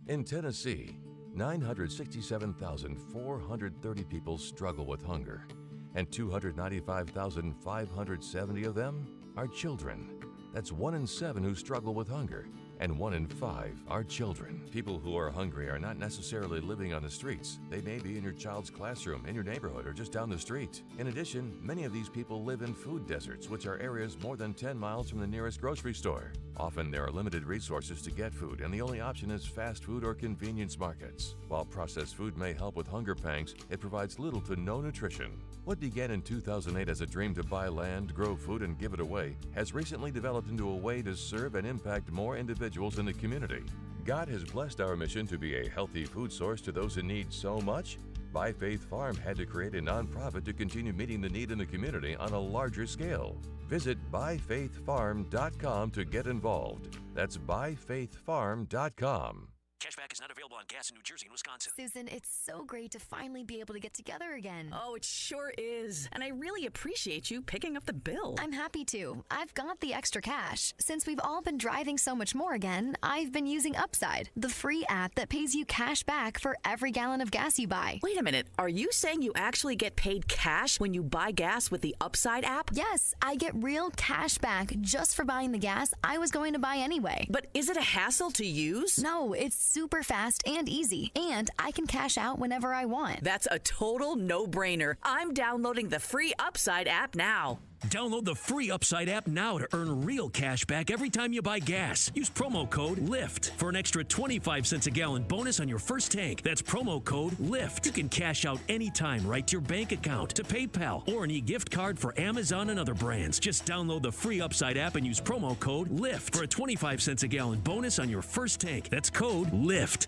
In Tennessee, 967,430 people struggle with hunger, and 295,570 of them are children. That's 1 in 7 who struggle with hunger, and 1 in 5 are children. People who are hungry are not necessarily living on the streets. They may be in your child's classroom, in your neighborhood, or just down the street. In addition, many of these people live in food deserts, which are areas more than 10 miles from the nearest grocery store. Often there are limited resources to get food, and the only option is fast food or convenience markets. While processed food may help with hunger pangs, it provides little to no nutrition. What began in 2008 as a dream to buy land, grow food, and give it away has recently developed into a way to serve and impact more individuals in the community. God has blessed our mission to be a healthy food source to those in need so much, By Faith Farm had to create a nonprofit to continue meeting the need in the community on a larger scale. Visit ByFaithFarm.com to get involved. That's ByFaithFarm.com. Cashback is not available on gas in New Jersey and Wisconsin. Susan, it's so great to finally be able to get together again. Oh, it sure is. And I really appreciate you picking up the bill. I'm happy to. I've got the extra cash. Since we've all been driving so much more again, I've been using Upside, the free app that pays you cash back for every gallon of gas you buy. Wait a minute. Are you saying you actually get paid cash when you buy gas with the Upside app? Yes, I get real cash back just for buying the gas I was going to buy anyway. But is it a hassle to use? No, it's super fast and easy, and I can cash out whenever I want. That's a total no-brainer. I'm downloading the free Upside app now. Download the free Upside app now to earn real cash back every time you buy gas. Use promo code LIFT for an extra 25 cents a gallon bonus on your first tank. That's promo code LIFT. You can cash out anytime right to your bank account, to PayPal, or an e-gift card for Amazon and other brands. Just download the free Upside app and use promo code LIFT for a 25 cents a gallon bonus on your first tank. That's code LIFT.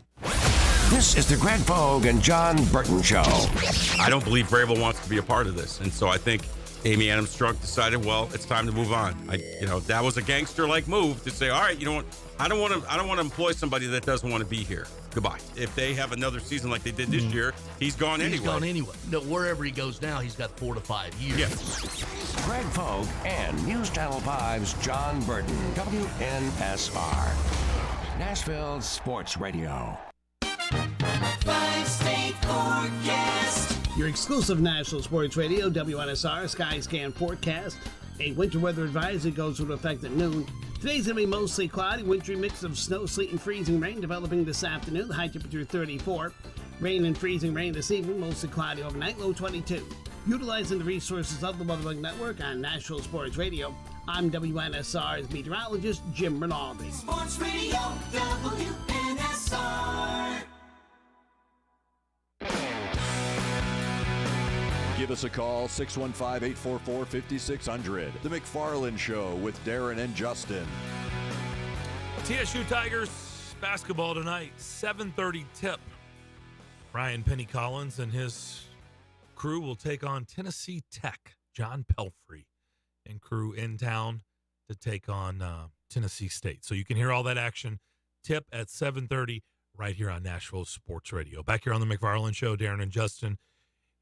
This is the Greg Vogue and John Burton Show. I don't believe Vrabel wants to be a part of this, and so I think Amy Adams Strunk decided, well, it's time to move on. That was a gangster-like move to say, all right, you know what? I don't want to employ somebody that doesn't want to be here. Goodbye. If they have another season like they did this year, he's gone anyway. He's gone anyway. No, wherever he goes now, he's got 4 to 5 years. Yes. Greg Vogue and News Channel 5's John Burton, WNSR, Nashville Sports Radio. 5-state forecast. Your exclusive National Sports Radio, WNSR Sky Scan forecast. A winter weather advisory goes into effect at noon. Today's going to be mostly cloudy, wintry mix of snow, sleet, and freezing rain developing this afternoon. High temperature 34. Rain and freezing rain this evening, mostly cloudy overnight, low 22. Utilizing the resources of the WeatherBug Network on National Sports Radio, I'm WNSR's meteorologist, Jim Rinaldi. Sports Radio, WNSR. Give us a call, 615-844-5600. The McFarland Show with Darren and Justin. TSU Tigers basketball tonight, 7:30 tip. Ryan Penny Collins and his crew will take on Tennessee Tech. John Pelfrey and crew in town to take on Tennessee State. So you can hear all that action. Tip at 7:30 right here on Nashville Sports Radio. Back here on the McFarland Show, Darren and Justin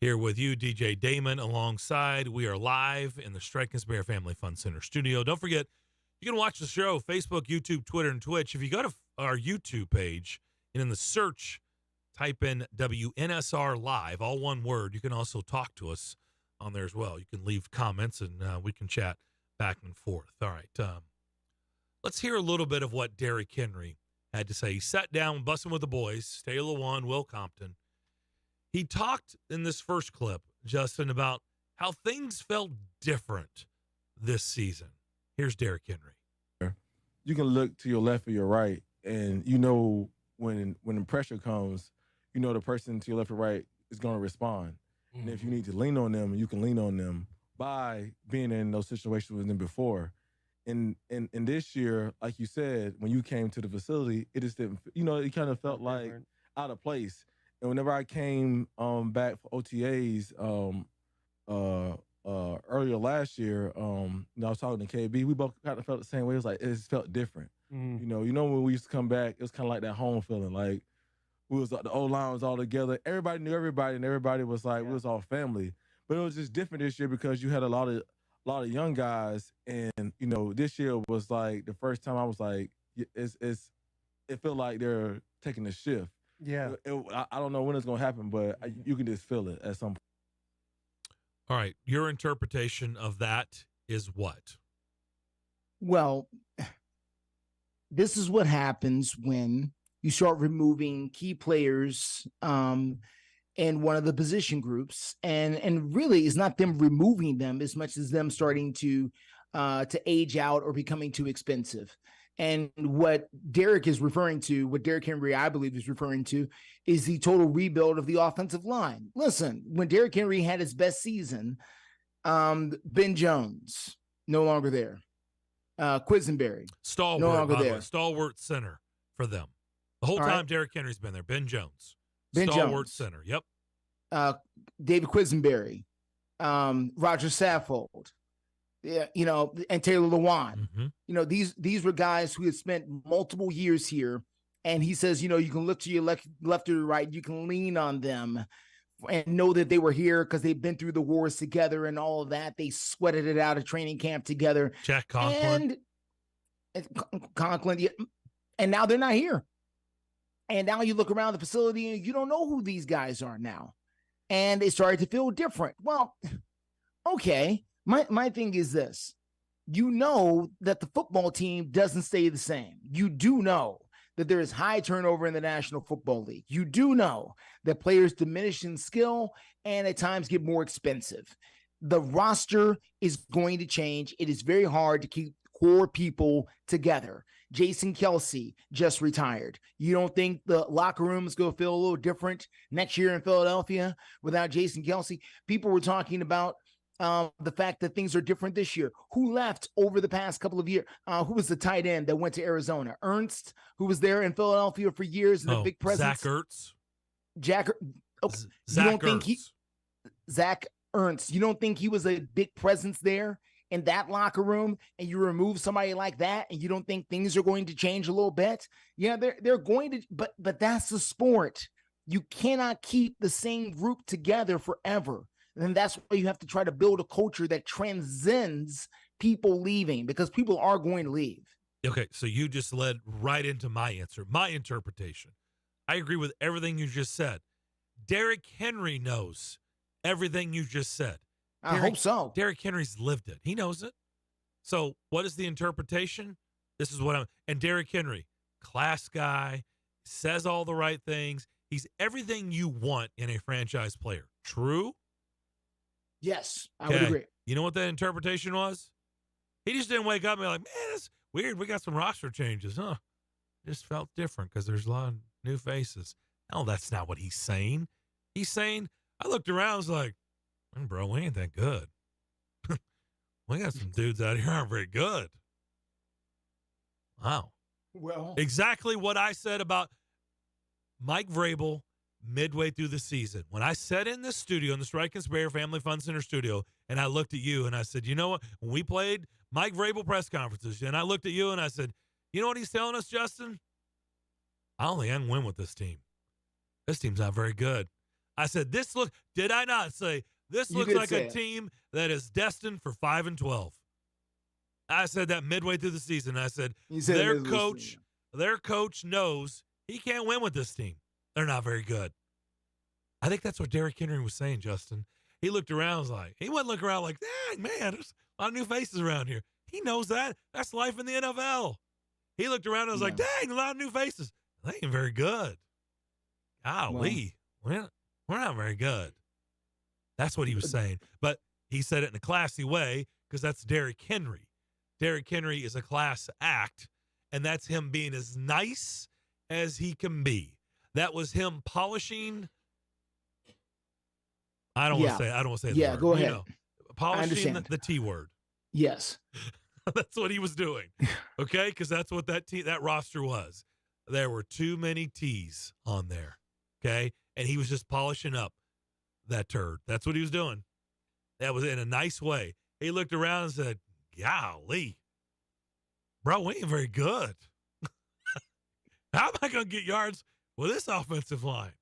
here with you, DJ Damon alongside. We are live in the Strikers Bear Family Fun Center studio. Don't forget, you can watch the show, Facebook, YouTube, Twitter, and Twitch. If you go to our YouTube page and in the search, type in WNSR Live, all one word. You can also talk to us on there as well. You can leave comments, and we can chat back and forth. All right. Let's hear a little bit of what Derrick Henry had to say. He sat down, busting with the boys, Taylor Lewan, Will Compton. He talked in this first clip, Justin, about how things felt different this season. Here's Derrick Henry. You can look to your left or your right, and you know when the pressure comes, you know the person to your left or right is going to respond. Mm-hmm. And if you need to lean on them, you can lean on them by being in those situations with them before. in this year, like you said, when you came to the facility, it just didn't. It kind of felt like out of place. And whenever I came back for OTAs earlier last year, I was talking to KB. We both kind of felt the same way. It was like it just felt different. When we used to come back, it was kind of like that home feeling. Like we was the old line was all together. Everybody knew everybody, and everybody was like we was all family. But it was just different this year because you had a lot of young guys, and this year was like the first time I was like, it felt like they're taking a shift. Yeah, I don't know when it's gonna happen, but you can just feel it at some point. All right, your interpretation of that is what? Well, this is what happens when you start removing key players in one of the position groups, and really it's not them removing them as much as them starting to age out or becoming too expensive. And what Derek is referring to, what Derrick Henry, I believe, is referring to, is the total rebuild of the offensive line. Listen, when Derrick Henry had his best season, Ben Jones, no longer there. Quisenberry, Stalwart, no longer there. Stalwart center for them. The whole time Derrick Henry's been there. Ben Jones. Ben Stalwart Jones. center, yep. David Quisenberry, Roger Saffold, and Taylor Lewan. Mm-hmm. These were guys who had spent multiple years here, and he says, you can look to your left or your right, you can lean on them and know that they were here because they've been through the wars together and all of that. They sweated it out at training camp together. Jack Conklin. And Conklin, yeah, and now they're not here. And now you look around the facility and you don't know who these guys are now. And it started to feel different. Well, okay. My thing is this. You know that the football team doesn't stay the same. You do know that there is high turnover in the National Football League. You do know that players diminish in skill and at times get more expensive. The roster is going to change. It is very hard to keep core people together. Jason Kelce just retired. You don't think the locker room is going to feel a little different next year in Philadelphia without Jason Kelce? People were talking about the fact that things are different this year. Who left over the past couple of years? Who was the tight end that went to Arizona? Ernst, who was there in Philadelphia for years and a big presence. Zach Ertz. Zach Ernst. You don't think he was a big presence there in that locker room, and you remove somebody like that, and you don't think things are going to change a little bit? Yeah, they're going to, but that's the sport. You cannot keep the same group together forever. And that's why you have to try to build a culture that transcends people leaving, because people are going to leave. Okay, so you just led right into my answer, my interpretation. I agree with everything you just said. Derrick Henry knows everything you just said. I hope so. Derrick Henry's lived it. He knows it. So what is the interpretation? This is what and Derrick Henry, class guy, says all the right things. He's everything you want in a franchise player. True? Yes, I would agree. You know what that interpretation was? He just didn't wake up and be like, man, that's weird. We got some roster changes, huh? Just felt different because there's a lot of new faces. No, that's not what he's saying. He's saying, I looked around, I was like, bro, we ain't that good. We got some dudes out here aren't very good. Wow. Well, exactly what I said about Mike Vrabel midway through the season. When I sat in this studio, in the Strike and Spare Family Fun Center studio, and I looked at you and I said, you know what? When we played Mike Vrabel press conferences, and I looked at you and I said, you know what he's telling us, Justin? I don't think I can win with this team. This team's not very good. I said, did I not say, this looks like a team that is destined for 5-12. I said that midway through the season. I said, their coach knows he can't win with this team. They're not very good. I think that's what Derrick Henry was saying, Justin. He looked around, he wasn't looking around like, dang, man, there's a lot of new faces around here. He knows that. That's life in the NFL. He looked around and was like, dang, a lot of new faces. They ain't very good. Golly, we're not very good. That's what he was saying. But he said it in a classy way because that's Derrick Henry. Derrick Henry is a class act, and that's him being as nice as he can be. That was him polishing. I don't want to say. I don't want to say. Yeah, the word. go ahead. Polishing the T word. Yes. That's what he was doing. Okay? Because that's what that roster was. There were too many T's on there. Okay? And he was just polishing up that turd. That's what he was doing. That was in a nice way. He looked around and said, golly, bro, we ain't very good. How am I going to get yards with this offensive line?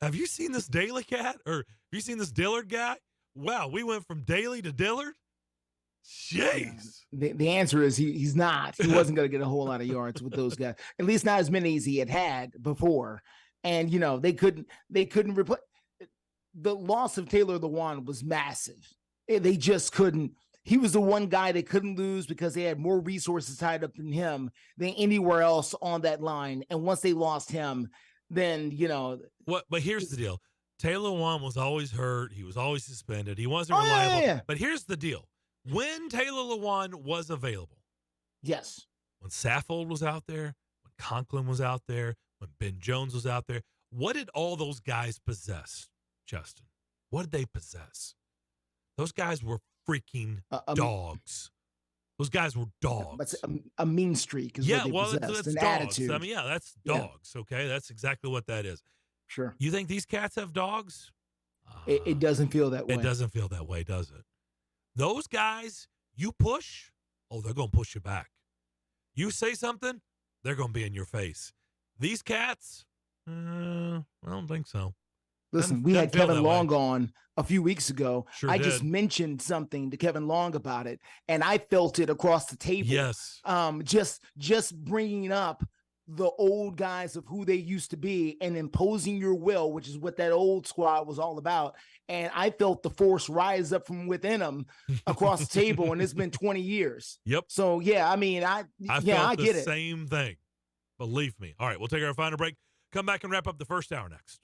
Have you seen this Daly cat? Or have you seen this Dillard guy? Wow, we went from Daly to Dillard? Jeez. The answer is he's not. He wasn't going to get a whole lot of yards with those guys. At least not as many as he had before. And, they couldn't replace. The loss of Taylor Lewan was massive. They just couldn't. He was the one guy they couldn't lose because they had more resources tied up in him than anywhere else on that line. And once they lost him, then, What? But here's the deal. Taylor Lewan was always hurt. He was always suspended. He wasn't reliable. Yeah. But here's the deal. When Taylor Lewan was available. Yes. When Saffold was out there, when Conklin was out there, when Ben Jones was out there, what did all those guys possess, Justin? What did they possess? Those guys were freaking dogs. Those guys were dogs. That's a mean streak is what they possessed, that's an dogs. attitude. I mean, that's dogs, okay? That's exactly what that is. Sure. You think these cats have dogs? It doesn't feel that way. It doesn't feel that way, does it? Those guys, you push, they're going to push you back. You say something, they're going to be in your face. These cats, I don't think so. Listen, we had Kevin Long on a few weeks ago. Sure I did. just mentioned something to Kevin Long about it, and I felt it across the table. Yes. Just bringing up the old guys of who they used to be and imposing your will, which is what that old squad was all about. And I felt the force rise up from within them across the table, and it's been 20 years. Yep. So, yeah, I mean, I felt get the it. same thing. Believe me. All right, we'll take our final break. Come back and wrap up the first hour next.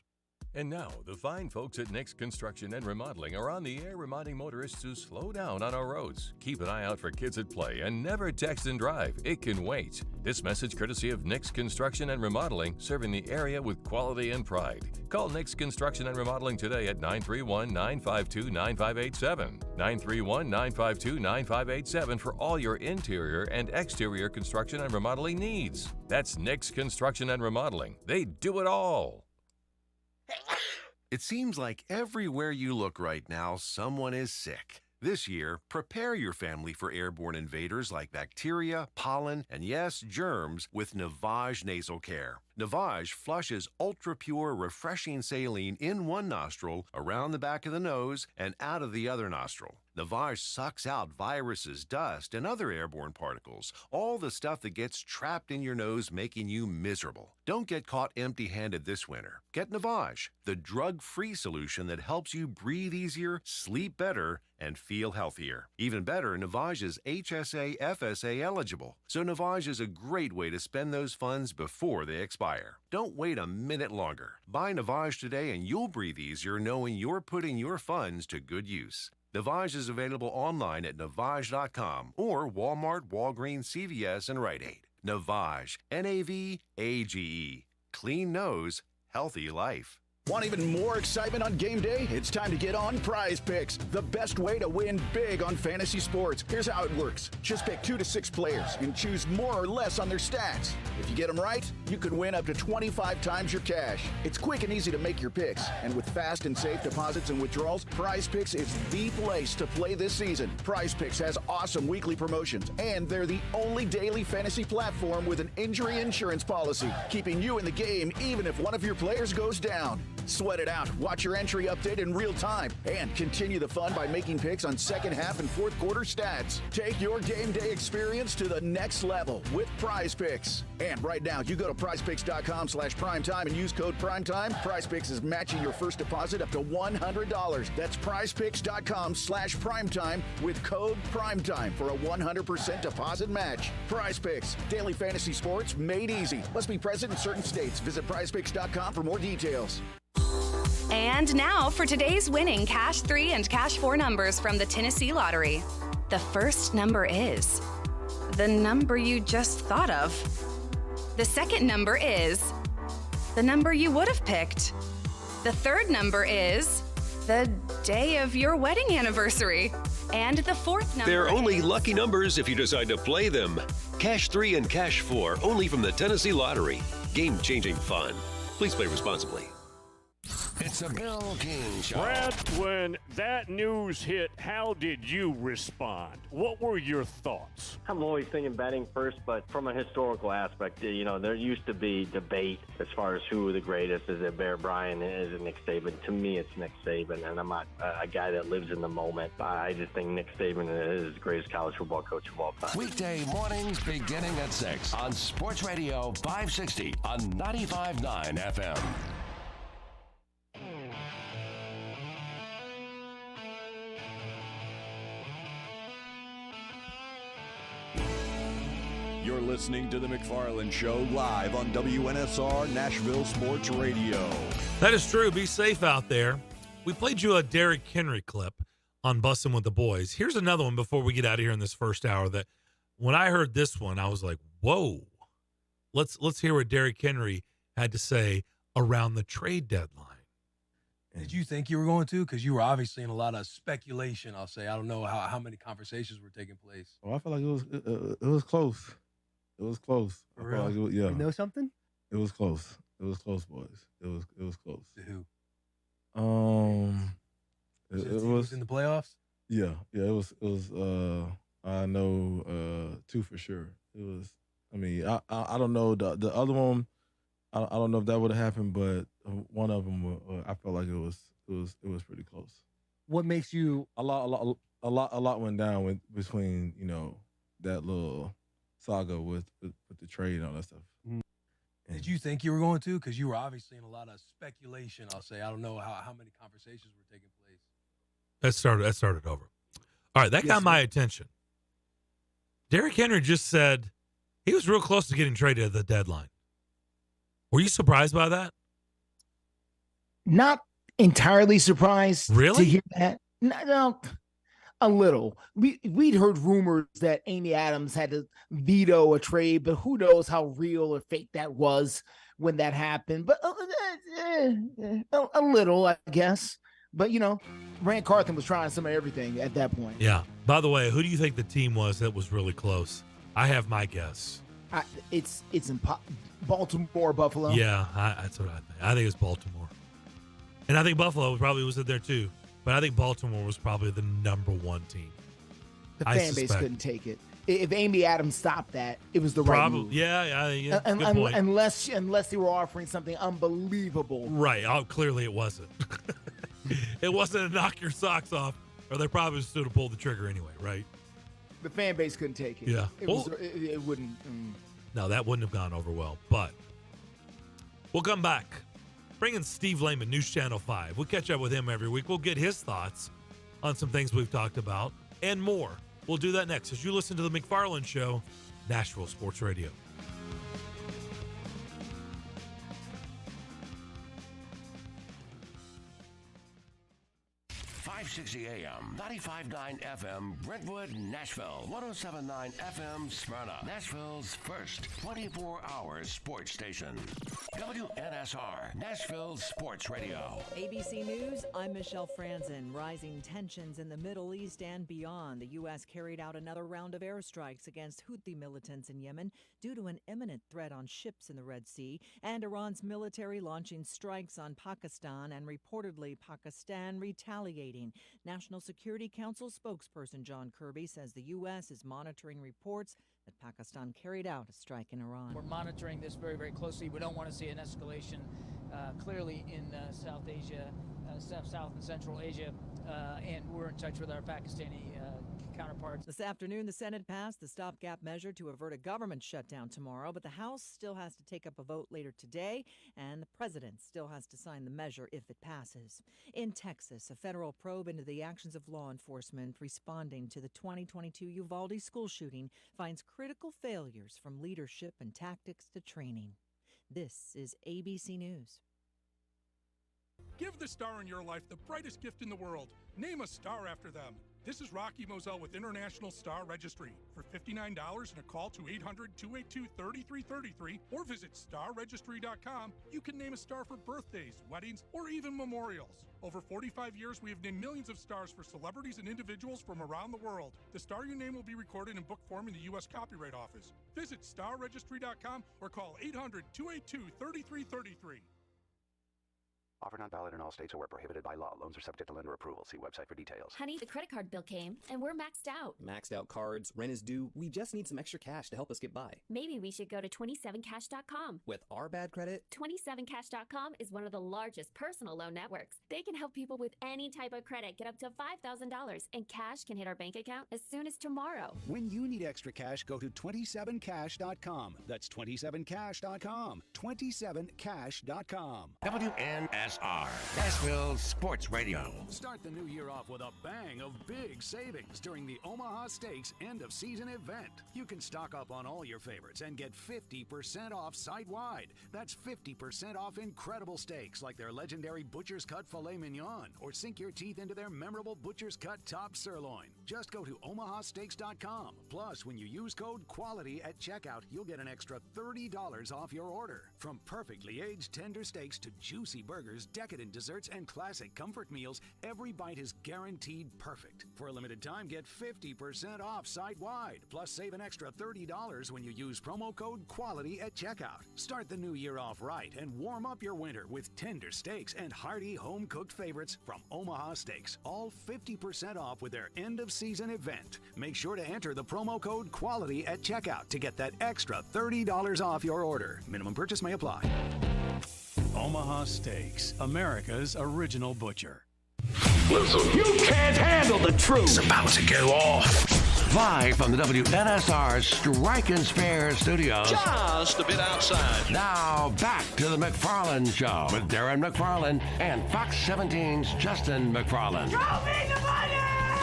And now, the fine folks at Nick's Construction and Remodeling are on the air reminding motorists to slow down on our roads. Keep an eye out for kids at play and never text and drive. It can wait. This message courtesy of Nick's Construction and Remodeling, serving the area with quality and pride. Call Nick's Construction and Remodeling today at 931-952-9587. 931-952-9587 for all your interior and exterior construction and remodeling needs. That's Nick's Construction and Remodeling. They do it all. It seems like everywhere you look right now, someone is sick. This year, prepare your family for airborne invaders like bacteria, pollen, and yes, germs with Navage Nasal Care. Navage flushes ultra-pure, refreshing saline in one nostril, around the back of the nose, and out of the other nostril. Navage sucks out viruses, dust, and other airborne particles, all the stuff that gets trapped in your nose, making you miserable. Don't get caught empty-handed this winter. Get Navage, the drug-free solution that helps you breathe easier, sleep better, and feel healthier. Even better, Navage is HSA, FSA eligible, so Navage is a great way to spend those funds before they expire. Don't wait a minute longer. Buy Navage today and you'll breathe easier knowing you're putting your funds to good use. Navage is available online at Navage.com or Walmart, Walgreens, CVS, and Rite Aid. Navage, Navage. Clean nose, healthy life. Want even more excitement on game day? It's time to get on Prize Picks, the best way to win big on fantasy sports. Here's how it works. Just pick 2 to 6 players and choose more or less on their stats. If you get them right, you could win up to 25 times your cash. It's quick and easy to make your picks, and with fast and safe deposits and withdrawals, Prize Picks is the place to play this season. Prize Picks has awesome weekly promotions, and they're the only daily fantasy platform with an injury insurance policy, keeping you in the game even if one of your players goes down. Sweat it out, watch your entry update in real time, and continue the fun by making picks on second half and fourth quarter stats. Take your game day experience to the next level with Prize Picks. And right now, you go to prizepicks.com/primetime and use code primetime. Prize Picks is matching your first deposit up to $100. That's prizepicks.com/primetime with code primetime for a 100% deposit match. Prize Picks, daily fantasy sports made easy. Must be present in certain states. Visit prizepicks.com for more details. And now for today's winning Cash 3 and Cash 4 numbers from the Tennessee Lottery. The first number is the number you just thought of. The second number is the number you would have picked. The third number is the day of your wedding anniversary. And the fourth number They're only is... lucky numbers if you decide to play them. Cash 3 and Cash 4, only from the Tennessee Lottery. Game-changing fun. Please play responsibly. It's a Bill King Show. Brad, when that news hit, how did you respond? What were your thoughts? I'm always thinking betting first, but from a historical aspect, there used to be debate as far as who the greatest is. It Bear Bryant? Is it Nick Saban? To me, it's Nick Saban, and I'm not a guy that lives in the moment. I just think Nick Saban is the greatest college football coach of all time. Weekday mornings beginning at 6 on Sports Radio 560 on 95.9 FM. You're listening to The McFarland Show live on WNSR Nashville Sports Radio. That is true. Be safe out there. We played you a Derrick Henry clip on Bussin' with the Boys. Here's another one before we get out of here in this first hour that when I heard this one, I was like, whoa. Let's hear what Derrick Henry had to say around the trade deadline. Did you think you were going to? Because you were obviously in a lot of speculation, I'll say. I don't know how many conversations were taking place. Oh, I feel like it was close. It was close. For real? Yeah. You know something? It was close. It was close, boys. It was close. To who? It was in the playoffs? Yeah. It was I know 2 for sure. It was, I mean, I don't know the other one. I don't know if that would have happened, but one of them, I felt like it was pretty close. What makes you a lot went down between that little saga with the trade and all that stuff. Did you think you were going to? Because you were obviously in a lot of speculation, I'll say. I don't know how many conversations were taking place. That started over. All right, that got my attention. Derrick Henry just said he was real close to getting traded at the deadline. Were you surprised by that? Not entirely surprised really? To hear that. No, a little. We'd heard rumors that Amy Adams had to veto a trade, but who knows how real or fake that was when that happened. But a little, I guess. But, Rand Carthen was trying some of everything at that point. Yeah. By the way, who do you think the team was that was really close? I have my guess. It's in Baltimore, Buffalo. Yeah, that's what I think. I think it's Baltimore. And I think Buffalo probably was in there too. But I think Baltimore was probably the number one team. The fan base couldn't take it. If Amy Adams stopped that, it was the right move. Yeah, good point. Unless they were offering something unbelievable. Right. Clearly it wasn't. It wasn't a knock your socks off, or they probably still have pulled the trigger anyway, right? The fan base couldn't take it. Yeah. It wouldn't. No, that wouldn't have gone over well. But we'll come back. Bring in Steve Lehman, News Channel 5. We'll catch up with him every week. We'll get his thoughts on some things we've talked about and more. We'll do that next as you listen to The McFarland Show, Nashville Sports Radio. 560 AM, 95.9 FM, Brentwood, Nashville, 107.9 FM, Smyrna, Nashville's first 24-hour sports station. WNSR, Nashville Sports Radio. ABC News, I'm Michelle Franzen. Rising tensions in the Middle East and beyond. The U.S. carried out another round of airstrikes against Houthi militants in Yemen due to an imminent threat on ships in the Red Sea, and Iran's military launching strikes on Pakistan and reportedly Pakistan retaliating. National Security Council spokesperson John Kirby says the U.S. is monitoring reports that Pakistan carried out a strike in Iran. We're monitoring this very, very closely. We don't want to see an escalation clearly in South Asia, South and Central Asia, and we're in touch with our Pakistani counterparts. This afternoon, the Senate passed the stopgap measure to avert a government shutdown tomorrow, but the House still has to take up a vote later today, and the president still has to sign the measure if it passes. In Texas, a federal probe into the actions of law enforcement responding to the 2022 Uvalde school shooting finds critical failures from leadership and tactics to training. This is ABC News. Give the star in your life the brightest gift in the world. Name a star after them. This is Rocky Moselle with International Star Registry. For $59 and a call to 800-282-3333 or visit starregistry.com, you can name a star for birthdays, weddings, or even memorials. Over 45 years, we have named millions of stars for celebrities and individuals from around the world. The star you name will be recorded in book form in the U.S. Copyright Office. Visit starregistry.com or call 800-282-3333. Offer not valid in all states or where prohibited by law. Loans are subject to lender approval. See website for details. Honey, the credit card bill came, and we're maxed out. Maxed out cards, rent is due. We just need some extra cash to help us get by. Maybe we should go to 27cash.com. With our bad credit? 27cash.com is one of the largest personal loan networks. They can help people with any type of credit get up to $5,000, and cash can hit our bank account as soon as tomorrow. When you need extra cash, go to 27cash.com. That's 27cash.com. 27cash.com. WNSR, Nashville Sports Radio. Start the new year off with a bang of big savings during the Omaha Steaks end-of-season event. You can stock up on all your favorites and get 50% off site-wide. That's 50% off incredible steaks like their legendary Butcher's Cut Filet Mignon, or sink your teeth into their memorable Butcher's Cut Top Sirloin. Just go to omahasteaks.com. Plus, when you use code QUALITY at checkout, you'll get an extra $30 off your order. From perfectly aged tender steaks to juicy burgers, decadent desserts, and classic comfort meals, every bite is guaranteed perfect. For a limited time, get 50% off site-wide. Plus, save an extra $30 when you use promo code QUALITY at checkout. Start the new year off right and warm up your winter with tender steaks and hearty home-cooked favorites from Omaha Steaks. All 50% off with their end-of-season event. Make sure to enter the promo code QUALITY at checkout to get that extra $30 off your order. Minimum purchase may apply. Omaha Steaks, America's original butcher. Listen, you can't handle the truth. It's about to go off. Live from the WNSR Strike and Spare studios. Just a bit outside. Now back to the McFarland Show with Darren McFarland and Fox 17's Justin McFarland. Throw me the money!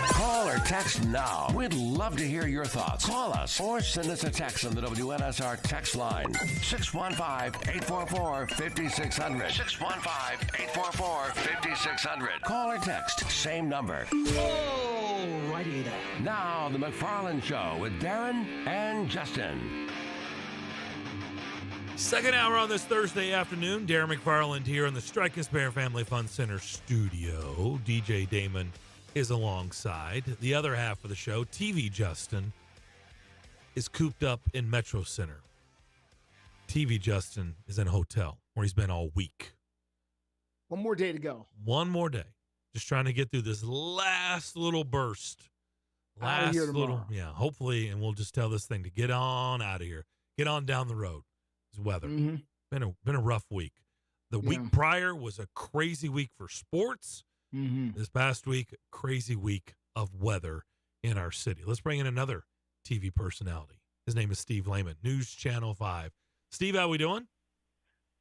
Call or text now. We'd love to hear your thoughts. Call us or send us a text on the WNSR text line. 615-844-5600. 615-844-5600. Call or text. Same number. Alrighty then. Now, the McFarland Show with Darren and Justin. Second hour on this Thursday afternoon. Darren McFarland here in the Strike and Spare Family Fun Center studio. DJ Damon is alongside. The other half of the show, TV Justin, is cooped up in Metro Center. TV Justin is in a hotel where he's been all week. One more day to go. One more day. Just trying to get through this last little burst. Out of here tomorrow. Hopefully, and we'll just tell this thing to get on out of here. Get on down the road. It's weather. Mm-hmm. Been a rough week. The week prior was a crazy week for sports. Mm-hmm. This past week, crazy week of weather in our city. Let's bring in another TV personality. His name is Steve Lehman, News Channel 5. Steve, how we doing?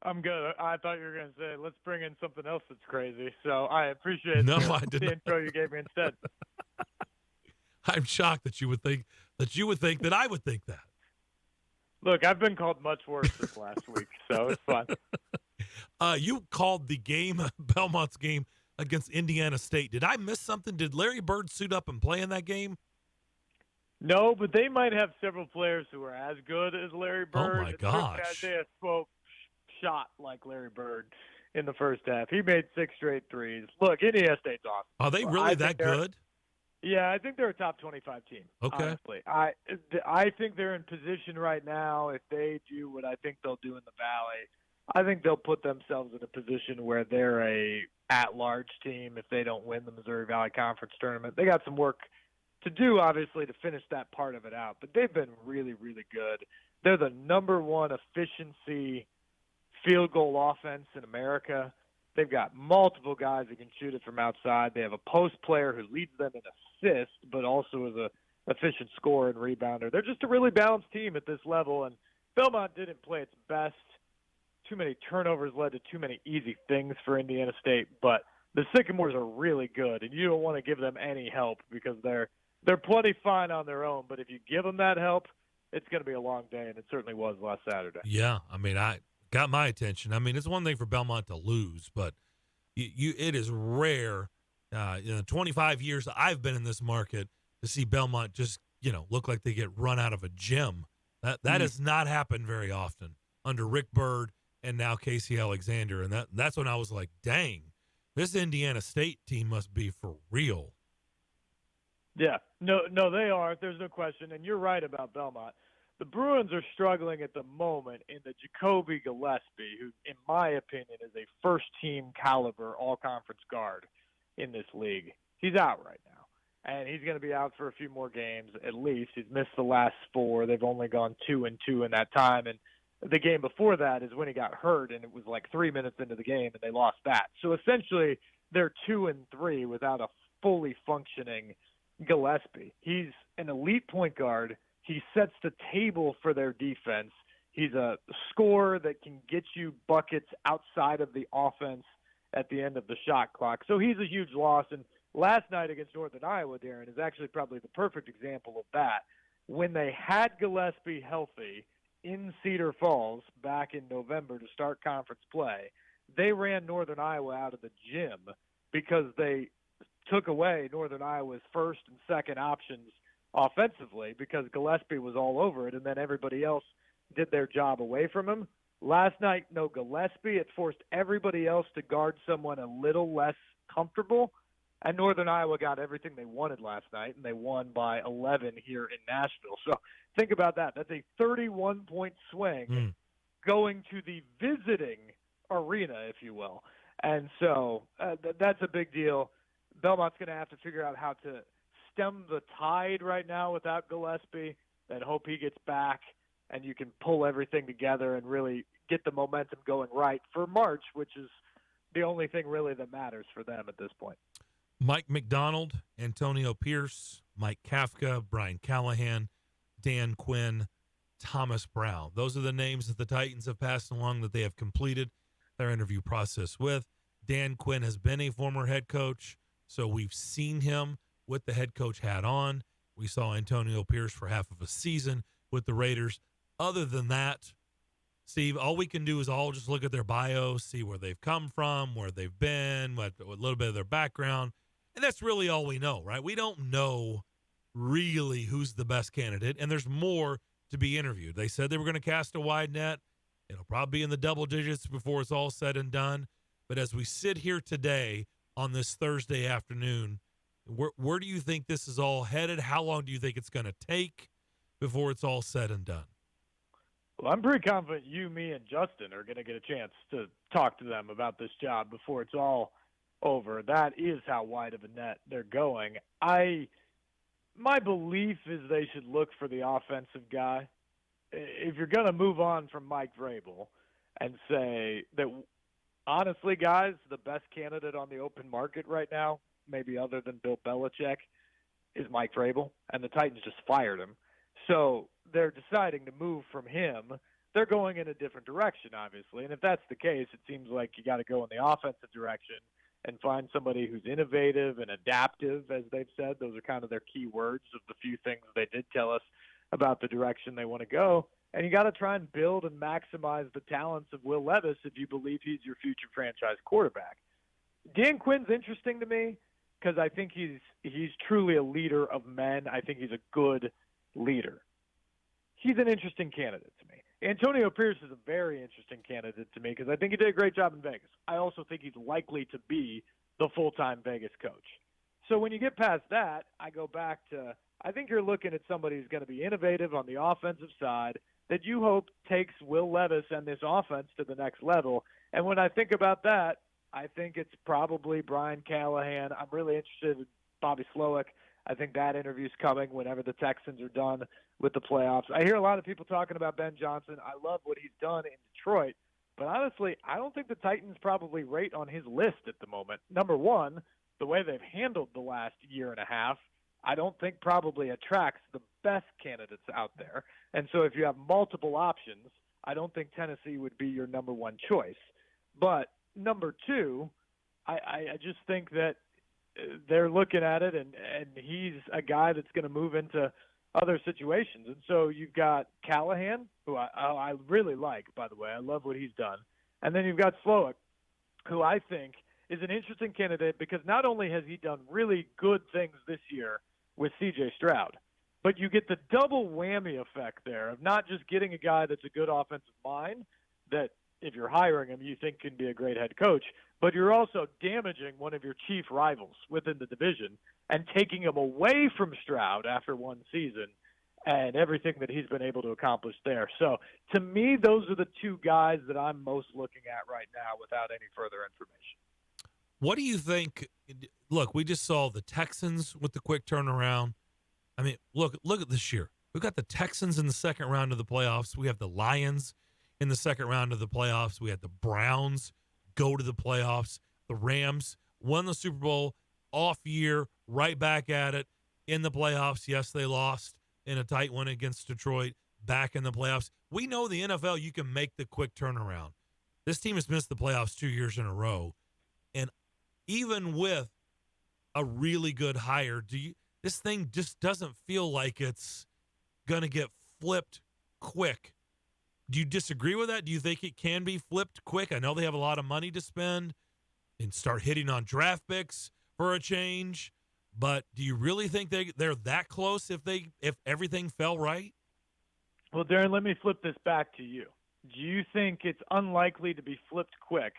I'm good. I thought you were going to say, let's bring in something else that's crazy. So I appreciate I the did not. intro you gave me instead. I'm shocked that you would think that I would think that. Look, I've been called much worse this last week, so it's fine. You called the game, Belmont's game, against Indiana State. Did I miss something? Did Larry Bird suit up and play in that game? No, but they might have several players who are as good as Larry Bird. Oh, my gosh. Isaiah Swope shot like Larry Bird in the first half. He made 6 straight threes. Look, Indiana State's awesome. Are they really that good? Yeah, I think they're a top 25 team. Okay. Honestly. I think they're in position right now. If they do what I think they'll do in the Valley, I think they'll put themselves in a position where they're a at-large team if they don't win the Missouri Valley Conference tournament. They got some work to do, obviously, to finish that part of it out. But they've been really, really good. They're the number one efficiency field goal offense in America. They've got multiple guys who can shoot it from outside. They have a post player who leads them in assists, but also is a efficient scorer and rebounder. They're just a really balanced team at this level, and Belmont didn't play its best. Too many turnovers led to too many easy things for Indiana State, but the Sycamores are really good, and you don't want to give them any help because they're plenty fine on their own, but if you give them that help, it's going to be a long day, and it certainly was last Saturday. Yeah, I mean, I got my attention. I mean, it's one thing for Belmont to lose, but it is rare In the 25 years I've been in this market, to see Belmont just, look like they get run out of a gym. That has not happened very often under Rick Byrd and now Casey Alexander. And that's when I was like, dang, this Indiana State team must be for real. Yeah, no, they are. There's no question. And you're right about Belmont. The Bruins are struggling at the moment in the Jacoby Gillespie, who, in my opinion, is a first-team caliber all-conference guard in this league. He's out right now, and he's going to be out for a few more games at least. He's missed the last 4. They've only gone 2-2 in that time, and the game before that is when he got hurt, and it was like 3 minutes into the game, and they lost that. So essentially, they're 2-3 without a fully functioning Gillespie. He's an elite point guard. He sets the table for their defense. He's a scorer that can get you buckets outside of the offense at the end of the shot clock. So he's a huge loss. And last night against Northern Iowa, Darren, is actually probably the perfect example of that. When they had Gillespie healthy in Cedar Falls back in November to start conference play, they ran Northern Iowa out of the gym because they took away Northern Iowa's first and second options offensively because Gillespie was all over it, and then everybody else did their job away from him. Last night, no Gillespie. It forced everybody else to guard someone a little less comfortable, and Northern Iowa got everything they wanted last night, and they won by 11 here in Nashville. So think about that. That's a 31-point swing going to the visiting arena, if you will. And so that's a big deal. Belmont's going to have to figure out how to stem the tide right now without Gillespie and hope he gets back and you can pull everything together and really get the momentum going right for March, which is the only thing really that matters for them at this point. Mike McDonald, Antonio Pierce, Mike Kafka, Brian Callahan, Dan Quinn, Thomas Brown. Those are the names that the Titans have passed along that they have completed their interview process with. Dan Quinn has been a former head coach, so we've seen him with the head coach hat on. We saw Antonio Pierce for half of a season with the Raiders. Other than that, Steve, all we can do is all just look at their bios, see where they've come from, where they've been, a little bit of their background. And that's really all we know, right? We don't know really who's the best candidate, and there's more to be interviewed. They said they were going to cast a wide net. It'll probably be in the double digits before it's all said and done. But as we sit here today on this Thursday afternoon, where do you think this is all headed? How long do you think it's going to take before it's all said and done? Well, I'm pretty confident you, me, and Justin are going to get a chance to talk to them about this job before it's all over. That is how wide of a net they're going. My belief is they should look for the offensive guy. If you're going to move on from Mike Vrabel and say that, honestly, guys, the best candidate on the open market right now, maybe other than Bill Belichick, is Mike Vrabel, and the Titans just fired him. So they're deciding to move from him. They're going in a different direction, obviously. And if that's the case, it seems like you got to go in the offensive direction and find somebody who's innovative and adaptive, as they've said. Those are kind of their key words of the few things they did tell us about the direction they want to go. And you got to try and build and maximize the talents of Will Levis if you believe he's your future franchise quarterback. Dan Quinn's interesting to me because I think he's truly a leader of men. I think he's a good leader. He's an interesting candidate to me. Antonio Pierce is a very interesting candidate to me because I think he did a great job in Vegas. I also think he's likely to be the full-time Vegas coach. So when you get past that, I go back to I think you're looking at somebody who's going to be innovative on the offensive side that you hope takes Will Levis and this offense to the next level. And when I think about that, I think it's probably Brian Callahan. I'm really interested in Bobby Slowick. I think that interview's coming whenever the Texans are done with the playoffs. I hear a lot of people talking about Ben Johnson. I love what he's done in Detroit. But honestly, I don't think the Titans probably rate on his list at the moment. Number one, the way they've handled the last year and a half, I don't think probably attracts the best candidates out there. And so if you have multiple options, I don't think Tennessee would be your number one choice. But number two, I just think that they're looking at it, and he's a guy that's going to move into other situations. And so you've got Callahan, who I really like, by the way. I love what he's done. And then you've got Slowick, who I think is an interesting candidate because not only has he done really good things this year with C.J. Stroud, but you get the double whammy effect there of not just getting a guy that's a good offensive mind that if you're hiring him you think can be a great head coach, but you're also damaging one of your chief rivals within the division and taking him away from Stroud after one season and everything that he's been able to accomplish there. So to me, those are the two guys that I'm most looking at right now without any further information. What do you think? Look, we just saw the Texans with the quick turnaround. I mean, look at this year. We've got the Texans in the second round of the playoffs. We have the Lions in the second round of the playoffs. We had the Browns go to the playoffs. The Rams won the Super Bowl, off year, right back at it in the playoffs. Yes, they lost in a tight one against Detroit, back in the playoffs. We know the NFL, you can make the quick turnaround. This team has missed the playoffs 2 years in a row. And even with a really good hire, this thing just doesn't feel like it's going to get flipped quick. Do you disagree with that? Do you think it can be flipped quick? I know they have a lot of money to spend and start hitting on draft picks for a change, but do you really think they're that close if everything fell right? Well, Darren, let me flip this back to you. Do you think it's unlikely to be flipped quick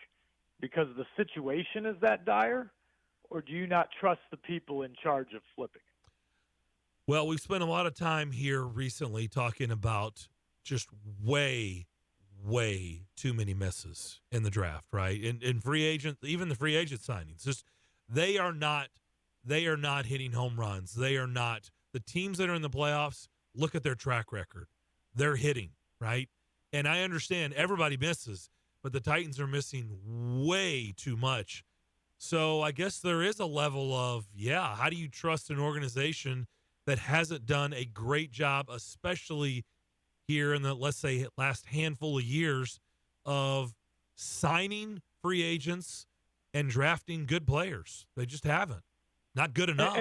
because the situation is that dire, or do you not trust the people in charge of flipping it? Well, we've spent a lot of time here recently talking about just way too many misses in the draft, right? In free agent, even the free agent signings, just they are not hitting home runs. They are not. The teams that are in the playoffs, look at their track record. They're hitting, right? And I understand everybody misses, but the Titans are missing way too much. So I guess there is a level of, how do you trust an organization that hasn't done a great job, especially here in the, let's say, last handful of years of signing free agents and drafting good players? They just haven't. Not good enough.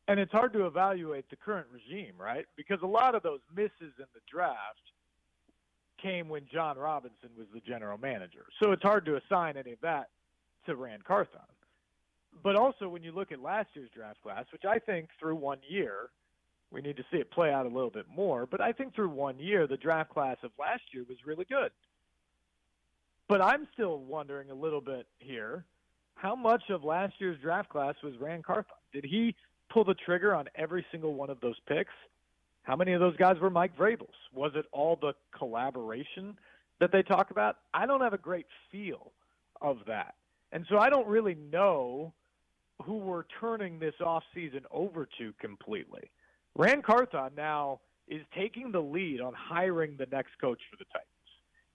And it's hard to evaluate the current regime, right? Because a lot of those misses in the draft came when John Robinson was the general manager. So it's hard to assign any of that to Rand Carthon. But also when you look at last year's draft class, which I think through 1 year, we need to see it play out a little bit more, but I think through 1 year, the draft class of last year was really good. But I'm still wondering a little bit here, how much of last year's draft class was Rand Carthon? Did he pull the trigger on every single one of those picks? How many of those guys were Mike Vrabel's? Was it all the collaboration that they talk about? I don't have a great feel of that. And so I don't really know who we're turning this offseason over to completely. Rand Carthon now is taking the lead on hiring the next coach for the Titans.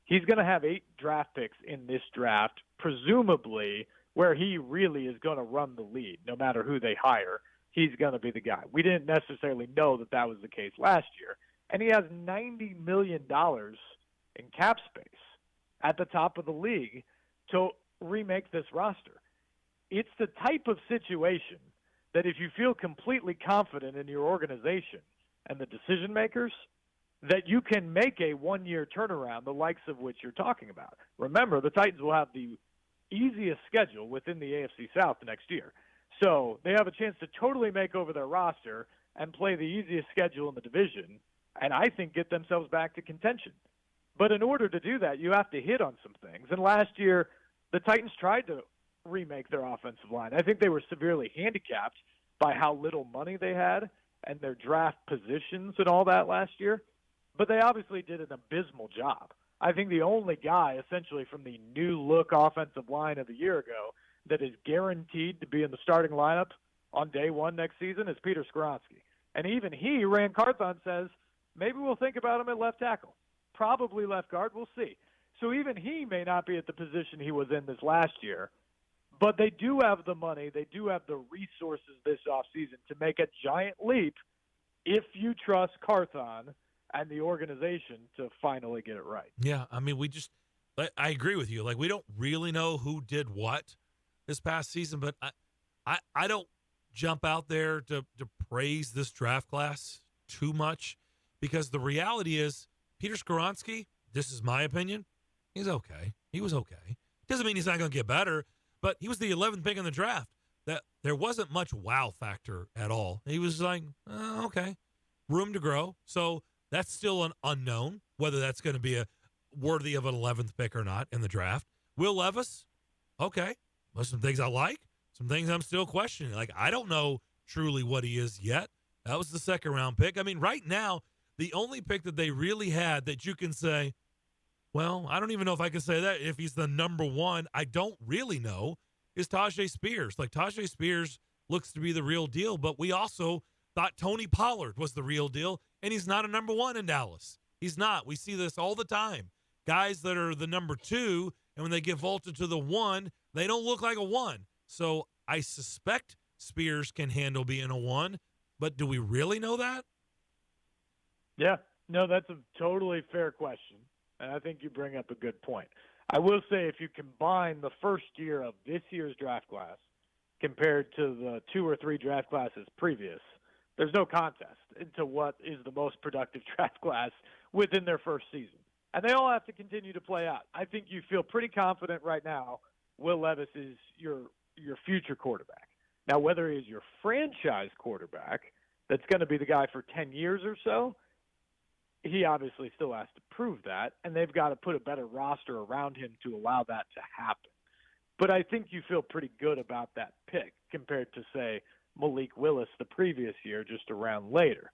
He's going to have 8 draft picks in this draft, presumably where he really is going to run the lead. No matter who they hire, he's going to be the guy. We didn't necessarily know that that was the case last year. And he has $90 million in cap space at the top of the league to remake this roster. It's the type of situation that if you feel completely confident in your organization and the decision makers, that you can make a 1-year turnaround, the likes of which you're talking about. Remember, the Titans will have the easiest schedule within the AFC South next year. So they have a chance to totally make over their roster and play the easiest schedule in the division, and I think get themselves back to contention. But in order to do that, you have to hit on some things. And last year, the Titans tried to remake their offensive line. I think they were severely handicapped by how little money they had and their draft positions and all that last year. But they obviously did an abysmal job. I think the only guy essentially from the new look offensive line of a year ago that is guaranteed to be in the starting lineup on day one next season is Peter Skoronski. And even he, Rand Carthon, says, maybe we'll think about him at left tackle. Probably left guard, we'll see. So even he may not be at the position he was in this last year. But they do have the money, they do have the resources this offseason to make a giant leap if you trust Carthon and the organization to finally get it right. Yeah, I mean, I agree with you. Like, we don't really know who did what this past season, but I don't jump out there to praise this draft class too much because the reality is Peter Skoronski, this is my opinion, he's okay. He was okay. Doesn't mean he's not going to get better, but he was the 11th pick in the draft. That there wasn't much wow factor at all. He was like, okay, room to grow. So that's still an unknown, whether that's going to be a worthy of an 11th pick or not in the draft. Will Levis, okay. There's some things I like, some things I'm still questioning. Like, I don't know truly what he is yet. That was the second round pick. I mean, right now, the only pick that they really had that you can say, well, I don't even know if I can say that if he's the number one. I don't really know. Is Tajay Spears. Like, Tajay Spears looks to be the real deal, but we also thought Tony Pollard was the real deal, and he's not a number one in Dallas. He's not. We see this all the time. Guys that are the number two, and when they get vaulted to the one, they don't look like a one. So I suspect Spears can handle being a one, but do we really know that? Yeah, no, that's a totally fair question, and I think you bring up a good point. I will say if you combine the first year of this year's draft class compared to the 2 or 3 draft classes previous, there's no contest into what is the most productive draft class within their first season. And they all have to continue to play out. I think you feel pretty confident right now Will Levis is your future quarterback. Now, whether he is your franchise quarterback that's going to be the guy for 10 years or so, he obviously still has to prove that, and they've got to put a better roster around him to allow that to happen. But I think you feel pretty good about that pick compared to, say, Malik Willis the previous year, just a round later.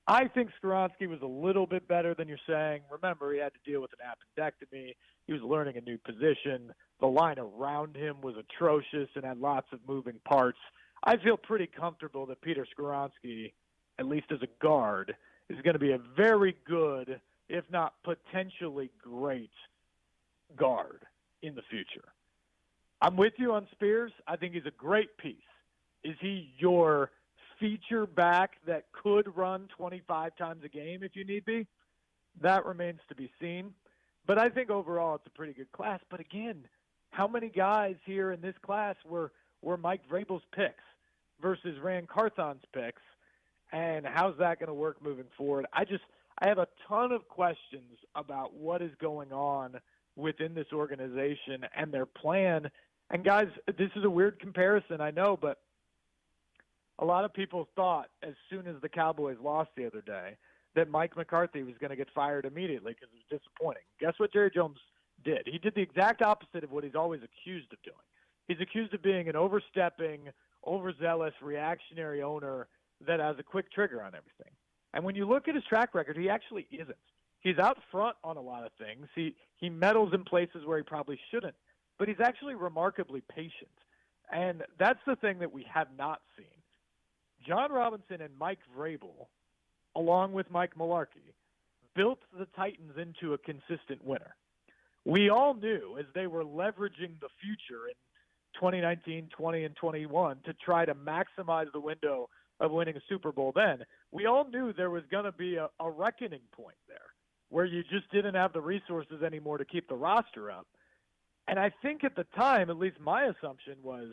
I think Skoronski was a little bit better than you're saying. Remember, he had to deal with an appendectomy. He was learning a new position. The line around him was atrocious and had lots of moving parts. I feel pretty comfortable that Peter Skoronski, at least as a guard, is going to be a very good, if not potentially great, guard in the future. I'm with you on Spears. I think he's a great piece. Is he your feature back that could run 25 times a game if you need be? That remains to be seen. But I think overall it's a pretty good class. But again, how many guys here in this class were Mike Vrabel's picks versus Rand Carthon's picks? And how's that going to work moving forward? I have a ton of questions about what is going on within this organization and their plan. And guys, this is a weird comparison, I know, but a lot of people thought as soon as the Cowboys lost the other day that Mike McCarthy was going to get fired immediately because it was disappointing. Guess what Jerry Jones did? He did the exact opposite of what he's always accused of doing. He's accused of being an overstepping, overzealous, reactionary owner that has a quick trigger on everything. And when you look at his track record, he actually isn't. He's out front on a lot of things. He meddles in places where he probably shouldn't. But he's actually remarkably patient. And that's the thing that we have not seen. John Robinson and Mike Vrabel, along with Mike Mularkey, built the Titans into a consistent winner. We all knew as they were leveraging the future in 2019, 20, and 21 to try to maximize the window of winning a Super Bowl then, we all knew there was going to be a reckoning point there where you just didn't have the resources anymore to keep the roster up. And I think at the time, at least my assumption was,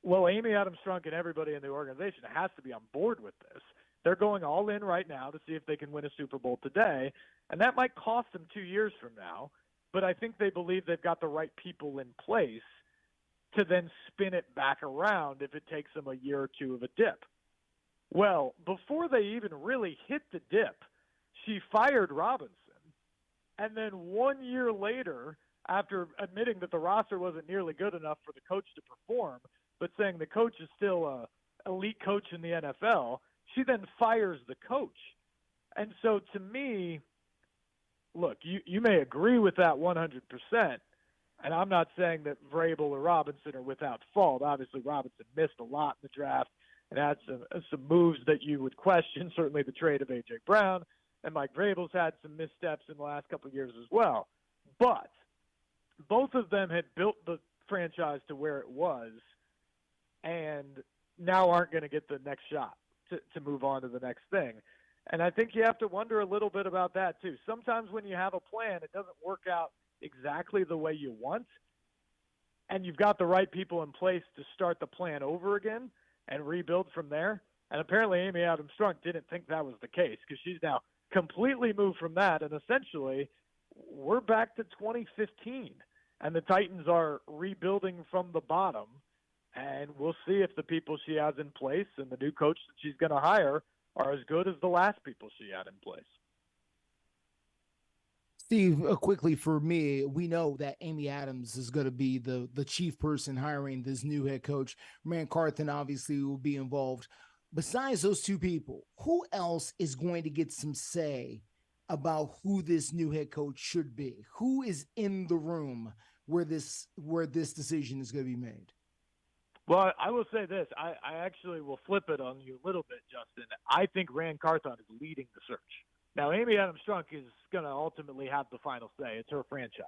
well, Amy Adams Strunk and everybody in the organization has to be on board with this. They're going all in right now to see if they can win a Super Bowl today, and that might cost them 2 years from now, but I think they believe they've got the right people in place to then spin it back around if it takes them a year or two of a dip. Well, before they even really hit the dip, she fired Robinson, and then 1 year later, after admitting that the roster wasn't nearly good enough for the coach to perform, but saying the coach is still an elite coach in the NFL, she then fires the coach. And so to me, look, you may agree with that 100%, and I'm not saying that Vrabel or Robinson are without fault. Obviously, Robinson missed a lot in the draft and had some moves that you would question, certainly the trade of A.J. Brown, and Mike Vrabel's had some missteps in the last couple of years as well. But both of them had built the franchise to where it was and now aren't going to get the next shot to move on to the next thing. And I think you have to wonder a little bit about that too. Sometimes when you have a plan, it doesn't work out exactly the way you want, and you've got the right people in place to start the plan over again and rebuild from there. And apparently Amy Adams Strunk didn't think that was the case because she's now completely moved from that, and essentially we're back to 2015. And the Titans are rebuilding from the bottom, and we'll see if the people she has in place and the new coach that she's going to hire are as good as the last people she had in place. Steve, quickly for me, we know that Amy Adams is going to be the chief person hiring this new head coach. Rand Carthen obviously will be involved. Besides those two people, who else is going to get some say about who this new head coach should be? Who is in the room where this decision is going to be made? Well, I will say this. I actually will flip it on you a little bit, Justin. I think Rand Carthon is leading the search. Now, Amy Adams-Strunk is going to ultimately have the final say. It's her franchise.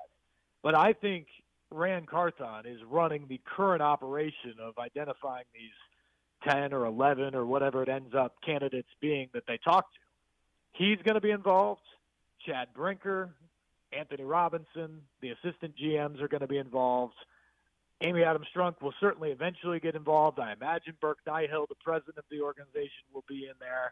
But I think Rand Carthon is running the current operation of identifying these 10 or 11 or whatever it ends up candidates being that they talk to. He's going to be involved. Chad Brinker, Anthony Robinson, the assistant GMs are going to be involved. Amy Adams-Strunk will certainly eventually get involved. I imagine Burke Nihill, the president of the organization, will be in there.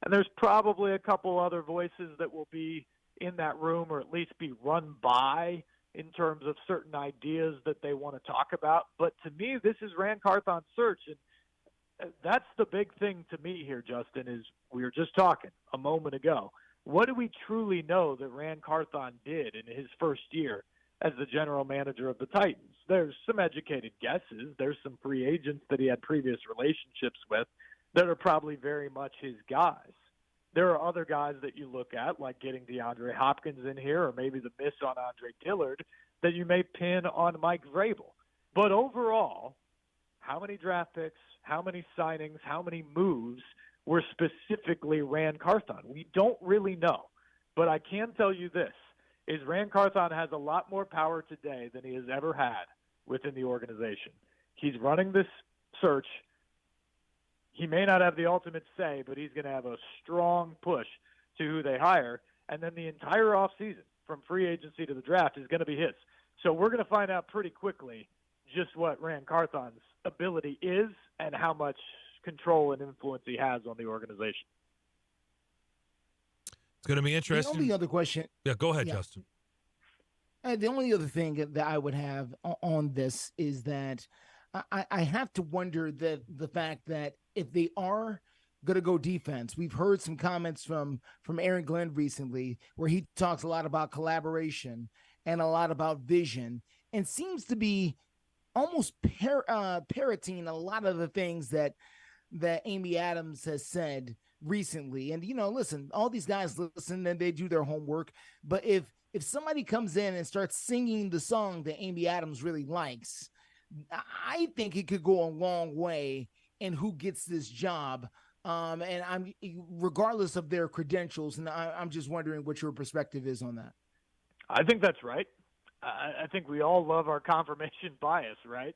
And there's probably a couple other voices that will be in that room or at least be run by in terms of certain ideas that they want to talk about. But to me, this is Rand Carthon's search. And that's the big thing to me here, Justin, is we were just talking a moment ago. What do we truly know that Rand Carthon did in his first year as the general manager of the Titans? There's some educated guesses. There's some free agents that he had previous relationships with that are probably very much his guys. There are other guys that you look at, like getting DeAndre Hopkins in here or maybe the miss on Andre Dillard, that you may pin on Mike Vrabel. But overall, how many draft picks, how many signings, how many moves were specifically Rand Carthon? We don't really know. But I can tell you this, is Rand Carthon has a lot more power today than he has ever had within the organization. He's running this search. He may not have the ultimate say, but he's going to have a strong push to who they hire. And then the entire offseason, from free agency to the draft, is going to be his. So we're going to find out pretty quickly just what Rand Carthon's ability is and how much control and influence he has on the organization. It's going to be interesting. The only other question. Yeah, go ahead, Justin. The only other thing that I would have on this is that I have to wonder that the fact that if they are going to go defense, we've heard some comments from Aaron Glenn recently where he talks a lot about collaboration and a lot about vision and seems to be almost parroting a lot of the things that Amy Adams has said recently. And, listen, all these guys listen and they do their homework. But if somebody comes in and starts singing the song that Amy Adams really likes, I think it could go a long way in who gets this job. And I'm regardless of their credentials. And I'm just wondering what your perspective is on that. I think that's right. I think we all love our confirmation bias, right?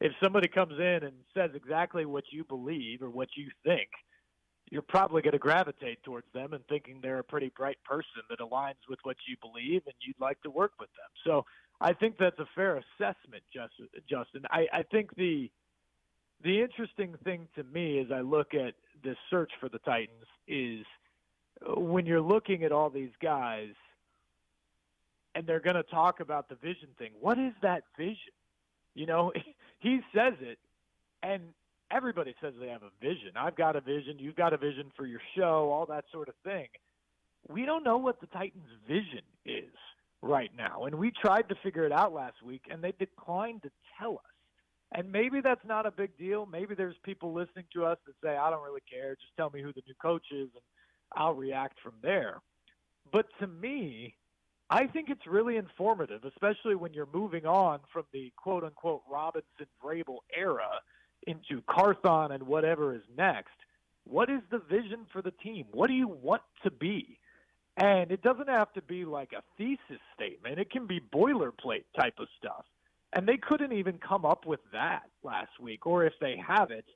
If somebody comes in and says exactly what you believe or what you think, you're probably going to gravitate towards them and thinking they're a pretty bright person that aligns with what you believe and you'd like to work with them. So I think that's a fair assessment, Justin. I think the interesting thing to me as I look at this search for the Titans is when you're looking at all these guys and they're going to talk about the vision thing, what is that vision? He says it, and everybody says they have a vision. I've got a vision. You've got a vision for your show, all that sort of thing. We don't know what the Titans' vision is right now, and we tried to figure it out last week, and they declined to tell us. And maybe that's not a big deal. Maybe there's people listening to us that say, I don't really care. Just tell me who the new coach is, and I'll react from there. But to me, I think it's really informative, especially when you're moving on from the quote-unquote Robinson-Vrabel era into Carthon and whatever is next. What is the vision for the team? What do you want to be? And it doesn't have to be like a thesis statement. It can be boilerplate type of stuff. And they couldn't even come up with that last week. Or if they have it,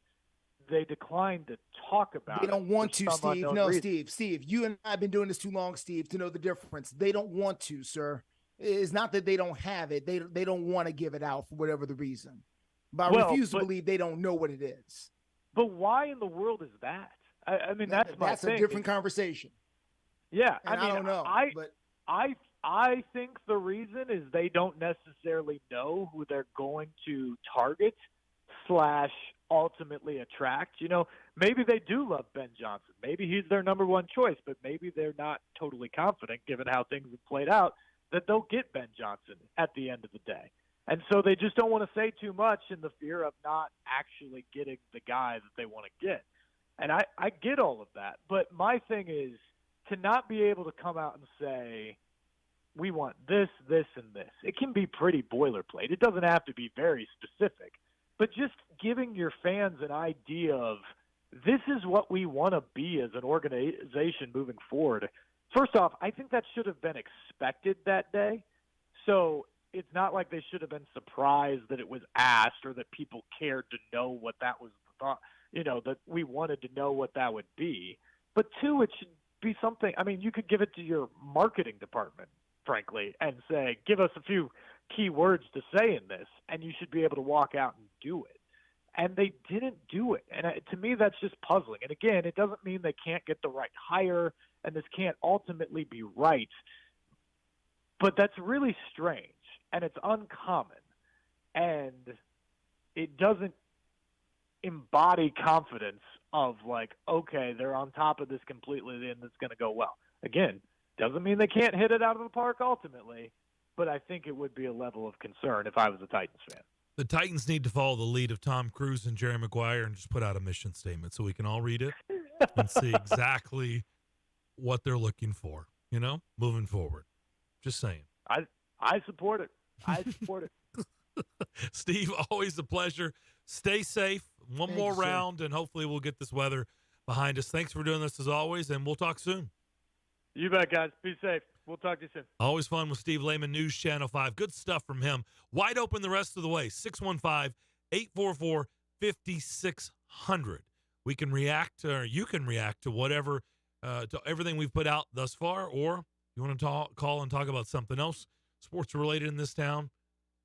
they declined to talk about it. They don't want to, Steve. No, reason. Steve, you and I have been doing this too long, Steve, to know the difference. They don't want to, sir. It's not that they don't have it. They don't want to give it out for whatever the reason. But I refuse to believe they don't know what it is. But why in the world is that? I mean, that's my thing. That's a different conversation. Yeah, I don't know. I think the reason is they don't necessarily know who they're going to target / ultimately attract. Maybe they do love Ben Johnson. Maybe he's their number one choice, but maybe they're not totally confident, given how things have played out, that they'll get Ben Johnson at the end of the day. And so they just don't want to say too much in the fear of not actually getting the guy that they want to get. And I get all of that. But my thing is to not be able to come out and say, we want this, this, and this. It can be pretty boilerplate. It doesn't have to be very specific. But just giving your fans an idea of this is what we want to be as an organization moving forward. First off, I think that should have been expected that day. So it's not like they should have been surprised that it was asked or that people cared to know what that was thought, that we wanted to know what that would be. But two, it should be something, you could give it to your marketing department, frankly, and say, give us a few key words to say in this, and you should be able to walk out and do it. And they didn't do it. And to me, that's just puzzling. And again, it doesn't mean they can't get the right hire, and this can't ultimately be right. But that's really strange, and it's uncommon, and it doesn't embody confidence of okay, they're on top of this completely and it's going to go well. Again, doesn't mean they can't hit it out of the park ultimately, but I think it would be a level of concern if I was a Titans fan. The Titans need to follow the lead of Tom Cruise and Jerry Maguire and just put out a mission statement so we can all read it and see exactly what they're looking for, moving forward. Just saying. I support it. I support it. Steve, always a pleasure. Stay safe. One more round, and hopefully we'll get this weather behind us. Thanks for doing this as always, and we'll talk soon. You bet, guys. Be safe. We'll talk to you soon. Always fun with Steve Lehman, News Channel 5. Good stuff from him. Wide open the rest of the way. 615-844-5600. We can react, or you can react to whatever, to everything we've put out thus far, or you want to call and talk about something else sports related in this town,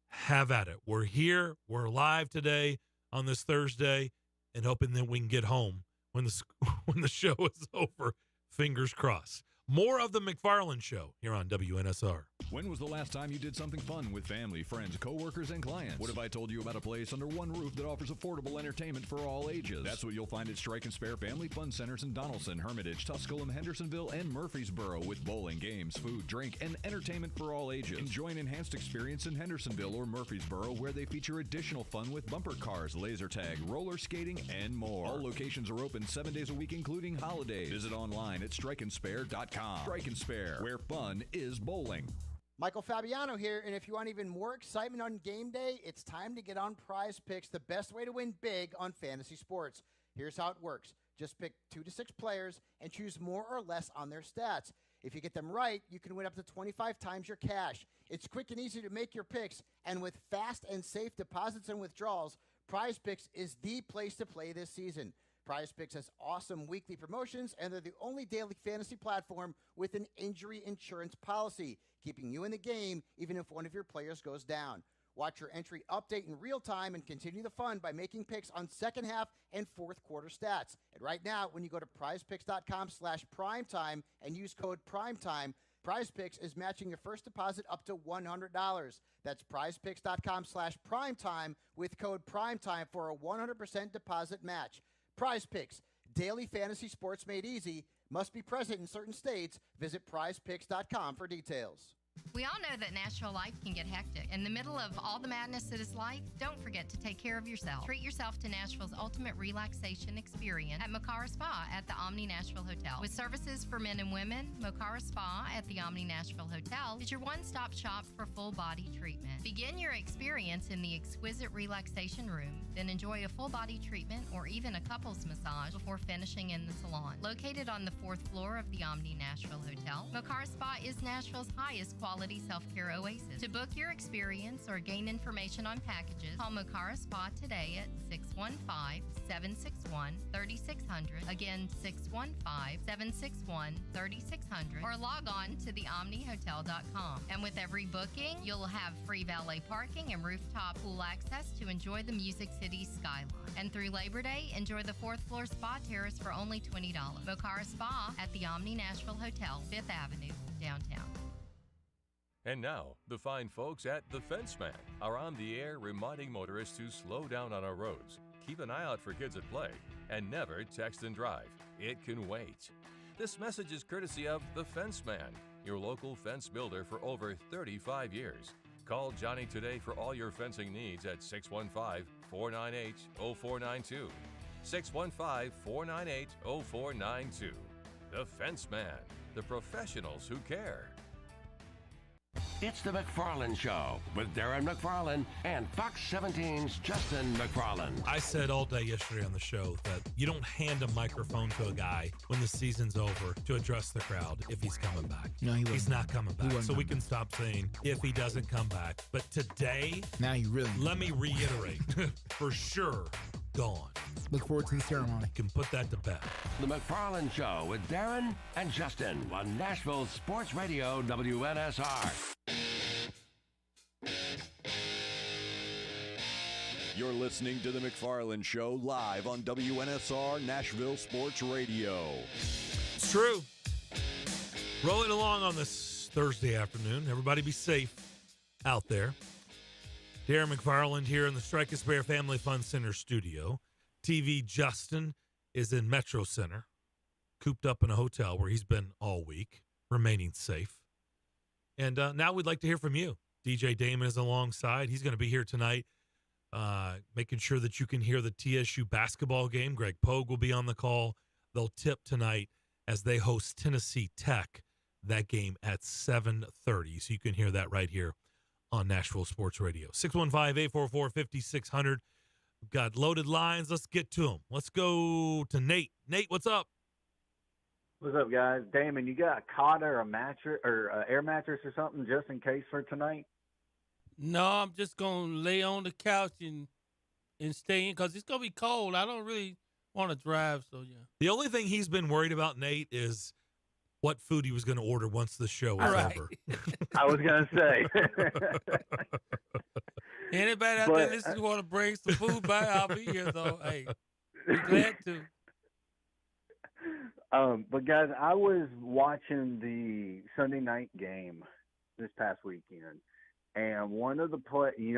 have at it. We're here. We're live today on this Thursday, and hoping that we can get home when the show is over. Fingers crossed. More of the McFarland Show here on WNSR. When was the last time you did something fun with family, friends, coworkers, and clients? What if I told you about a place under one roof that offers affordable entertainment for all ages? That's what you'll find at Strike and Spare Family Fun Centers in Donaldson, Hermitage, Tusculum, Hendersonville, and Murfreesboro, with bowling, games, food, drink, and entertainment for all ages. Enjoy an enhanced experience in Hendersonville or Murfreesboro, where they feature additional fun with bumper cars, laser tag, roller skating, and more. All locations are open 7 days a week, including holidays. Visit online at strikeandspare.com. Strike and Spare, where fun is bowling. Michael Fabiano here, and if you want even more excitement on game day, it's time to get on Prize Picks, the best way to win big on fantasy sports. Here's how it works. Just pick 2 to 6 players and choose more or less on their stats. If you get them right, you can win up to 25 times your cash. It's quick and easy to make your picks, and with fast and safe deposits and withdrawals, Prize Picks is the place to play this season. Prize Picks has awesome weekly promotions, and they're the only daily fantasy platform with an injury insurance policy, keeping you in the game even if one of your players goes down. Watch your entry update in real time and continue the fun by making picks on second half and fourth quarter stats. And right now, when you go to prizepicks.com/primetime and use code PRIMETIME, Prize Picks is matching your first deposit up to $100. That's prizepicks.com/primetime with code PRIMETIME for a 100% deposit match. Prize Picks, daily fantasy sports made easy. Must be present in certain states. Visit prizepicks.com for details. We all know that Nashville life can get hectic. In the middle of all the madness that is life, don't forget to take care of yourself. Treat yourself to Nashville's ultimate relaxation experience at Mocara Spa at the Omni Nashville Hotel. With services for men and women, Mocara Spa at the Omni Nashville Hotel is your one-stop shop for full-body treatment. Begin your experience in the exquisite relaxation room, then enjoy a full-body treatment or even a couple's massage before finishing in the salon. Located on the 4th floor of the Omni Nashville Hotel, Mocara Spa is Nashville's highest quality self-care oasis. To book your experience or gain information on packages, call Mocara Spa today at 615-761-3600. Again, 615-761-3600. Or log on to theomnihotel.com. And with every booking, you'll have free valet parking and rooftop pool access to enjoy the Music City skyline. And through Labor Day, enjoy the 4th floor spa terrace for only $20. Mocara Spa at the Omni Nashville Hotel, 5th Avenue, downtown. And now, the fine folks at The Fence Man are on the air reminding motorists to slow down on our roads, keep an eye out for kids at play, and never text and drive. It can wait. This message is courtesy of The Fence Man, your local fence builder for over 35 years. Call Johnny today for all your fencing needs at 615-498-0492. 615-498-0492. The Fence Man, the professionals who care. It's the McFarland Show with Darren McFarland and Fox 17's Justin McFarland. I said all day yesterday on the show that you don't hand a microphone to a guy when the season's over to address the crowd if he's coming back. No, he's not coming back. So we can stop saying if he doesn't come back. But today, now you really let me reiterate, for sure, gone. Look forward to the ceremony. Can put that to bed. The McFarland Show with Darren and Justin on Nashville Sports Radio WNSR. You're listening to The McFarland Show live on WNSR Nashville Sports Radio. It's true. Rolling along on this Thursday afternoon. Everybody be safe out there. Darren McFarland here in the Strikers Bear Family Fun Center studio. TV Justin is in Metro Center, cooped up in a hotel where he's been all week, remaining safe. And now we'd like to hear from you. DJ Damon is alongside. He's going to be here tonight, making sure that you can hear the TSU basketball game. Greg Pogue will be on the call. They'll tip tonight as they host Tennessee Tech, that game at 7:30. So you can hear that right here on Nashville Sports Radio. 615-844-5600. We've got loaded lines. Let's get to them. Let's go to Nate. Nate, what's up? What's up, guys? Damon, you got a cot or a mattress or an air mattress or something just in case for tonight? No, I'm just going to lay on the couch and stay in because it's going to be cold. I don't really want to drive, so yeah. The only thing he's been worried about, Nate, is what food he was going to order once the show was over. I was going to say. Anybody out there listening want to bring some food by, I'll be here, though. Hey, be glad to. But, guys, I was watching the Sunday night game this past weekend, and one of the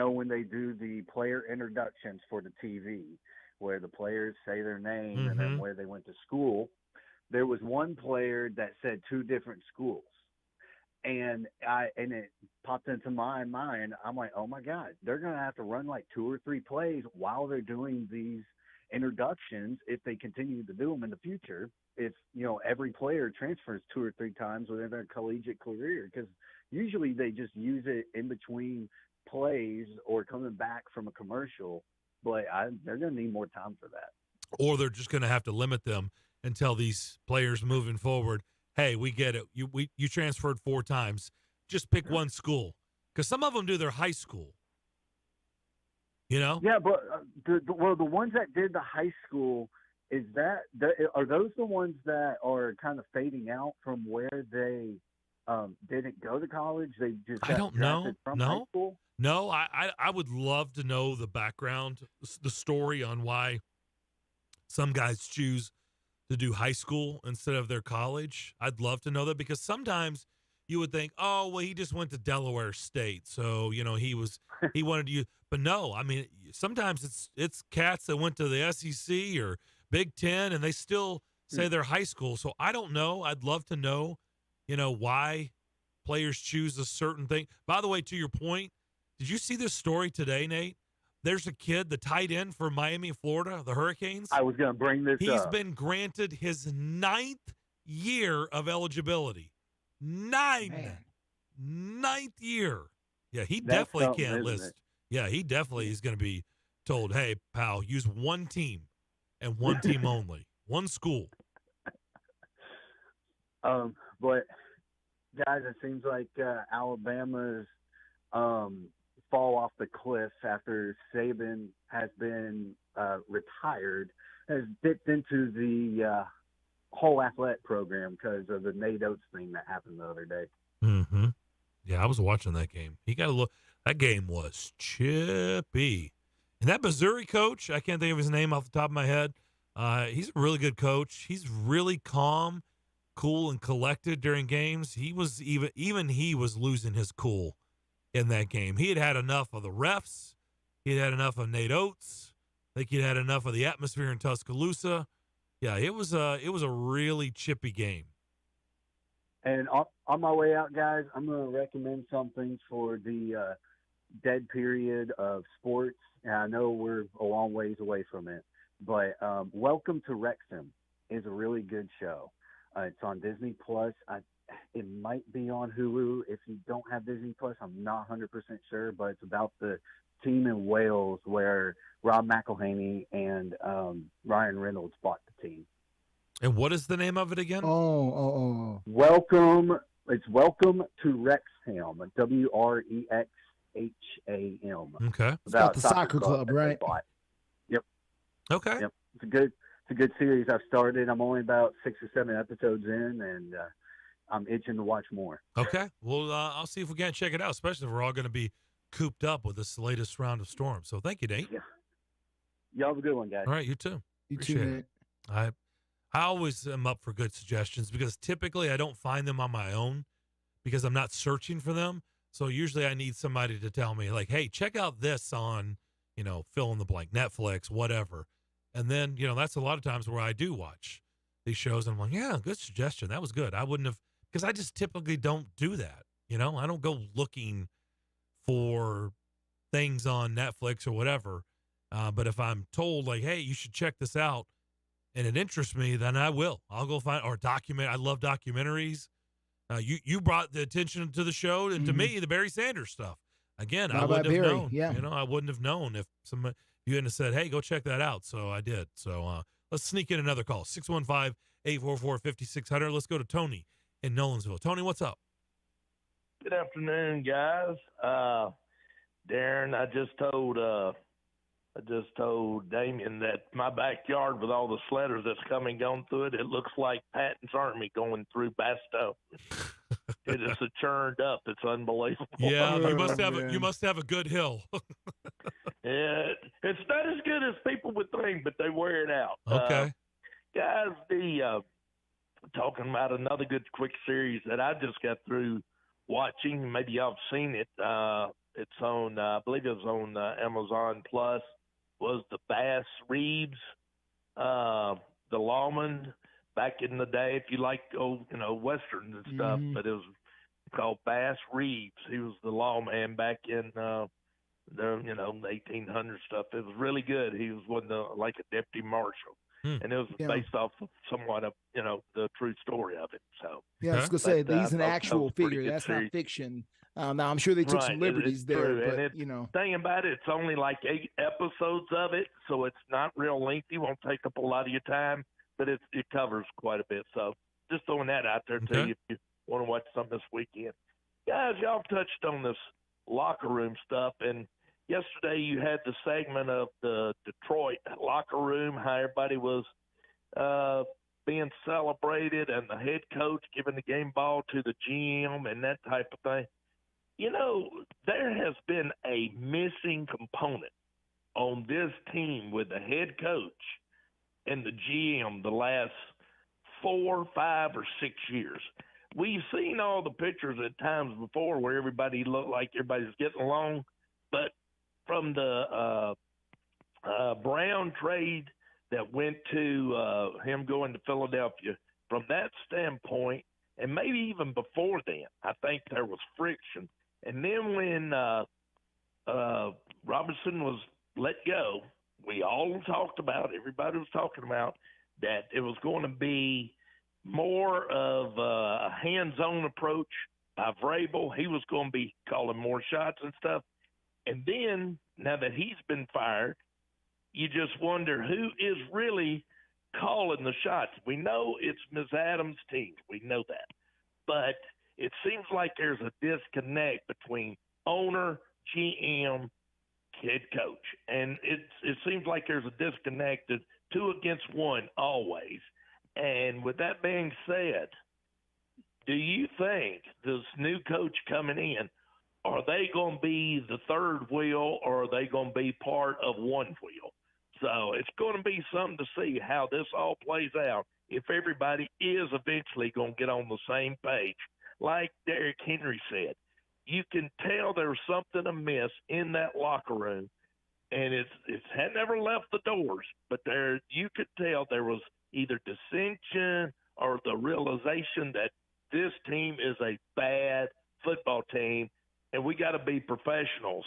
when they do the player introductions for the TV, where the players say their name and then where they went to school, there was one player that said two different schools. And it popped into my mind. I'm like, oh my God, they're going to have to run like 2 or 3 plays while they're doing these introductions if they continue to do them in the future. If, every player transfers 2 or 3 times within their collegiate career, because usually they just use it in between plays or coming back from a commercial. But they're going to need more time for that. Or they're just going to have to limit them and tell these players moving forward, hey, we get it. You transferred 4 times. Just pick one school. Because some of them do their high school. Yeah, but the ones that did the high school, are those the ones that are kind of fading out from where they didn't go to college? They just I don't know. From high school? No, I would love to know the background, the story on why some guys choose to do high school instead of their college. I'd love to know that, because sometimes you would think, oh, well, he just went to Delaware State, so he wanted to use. But no, I mean, sometimes it's cats that went to the SEC or Big Ten, and they still say they're high school. So I don't know. I'd love to know, why players choose a certain thing. By the way, to your point, did you see this story today, Nate? There's a kid, the tight end for Miami, Florida, the Hurricanes. I was going to bring this up. He's been granted his 9th year of eligibility. 9th year. Yeah, he definitely can't list. Yeah, he definitely is going to be told, hey, pal, use one team and one team only. One school. But, guys, it seems like Alabama's fall off the cliff after Saban has been retired, has dipped into the whole athletic program because of the Nate Oates thing that happened the other day. Mm-hmm. Yeah, I was watching that game. He got a look. That game was chippy. And that Missouri coach, I can't think of his name off the top of my head. He's a really good coach. He's really calm. cool and collected during games. He was even he was losing his cool in that game. He had enough of the refs. He had enough of Nate Oates. I think he'd had enough of the atmosphere in Tuscaloosa. Yeah, it was a really chippy game. And on my way out, guys, I'm going to recommend something for the dead period of sports. And I know we're a long ways away from it, but Welcome to Wrexham is a really good show. It's on Disney Plus. It might be on Hulu. If you don't have Disney Plus, I'm not 100% sure, but it's about the team in Wales where Rob McElhenney and Ryan Reynolds bought the team. And what is the name of it again? Welcome to Wrexham. WREXHAM. Okay. It's about the soccer club, right? Yep. Okay. Yep. It's a good series. I've started. I'm only about 6 or 7 episodes in, and I'm itching to watch more. Okay. Well, I'll see if we can check it out, especially if we're all going to be cooped up with this latest round of storms. So thank you, Nate. Yeah. Y'all have a good one, guys. All right, you too. You Appreciate too, it. Nate. I always am up for good suggestions because typically I don't find them on my own because I'm not searching for them. So usually I need somebody to tell me like, hey, check out this on, fill in the blank, Netflix, whatever. And then, that's a lot of times where I do watch these shows and I'm like, yeah, good suggestion. That was good. I wouldn't have, because I just typically don't do that. I don't go looking for things on Netflix or whatever. But if I'm told like, hey, you should check this out and it interests me, then I will. I'll go find or document. I love documentaries. You brought the attention to the show and to me, the Barry Sanders stuff. Again, I wouldn't have known. Yeah. I wouldn't have known if you hadn't said, hey, go check that out. So I did. So let's sneak in another call. 615-844-5600. Let's go to Tony in Nolensville. Tony, what's up? Good afternoon, guys. Darren, I just told Damien that my backyard with all the sledders that's coming going through it, it looks like Patton's Army going through Bastow. It is churned up. It's unbelievable. Yeah, you must have a good hill. Yeah, it's not as good as people would think, but they wear it out. Okay. Guys, talking about another good quick series that I just got through watching. Maybe y'all have seen it. It's on, I believe it was on Amazon Plus. Was the Bass Reeves, the lawman back in the day? If you like old, westerns and stuff, but it was called Bass Reeves. He was the lawman back in the 1800s stuff. It was really good. He was like a deputy marshal. And it was based off of somewhat of, the true story of it. So yeah, I was going to say, he's an actual figure. That's series. not fiction. Now, I'm sure they took some liberties there, true. but, Thing about it, it's only like 8 episodes of it, so it's not real lengthy. Won't take up a lot of your time, but it covers quite a bit. So just throwing that out there to you if you want to watch something this weekend. Guys, y'all touched on this locker room stuff, and yesterday you had the segment of the Detroit locker room, how everybody was being celebrated and the head coach giving the game ball to the GM and that type of thing. There has been a missing component on this team with the head coach and the GM the last 4, 5, or 6 years. We've seen all the pictures at times before where everybody looked like everybody's getting along, but from the Brown trade that went to him going to Philadelphia, from that standpoint, and maybe even before then, I think there was friction. And then when Robinson was let go, we all talked about, everybody was talking about, that it was going to be more of a hands-on approach by Vrabel. He was going to be calling more shots and stuff. And then, now that he's been fired, you just wonder who is really calling the shots. We know it's Ms. Adams' team. We know that. But it seems like there's a disconnect between owner, GM, head coach. And it seems like there's a disconnect of 2 against 1 always. And with that being said, do you think this new coach coming in, are they going to be the third wheel or are they going to be part of one wheel? So it's going to be something to see how this all plays out if everybody is eventually going to get on the same page. Like Derrick Henry said, you can tell there's something amiss in that locker room, and it had never left the doors, but there you could tell there was either dissension or the realization that this team is a bad football team, and we got to be professionals,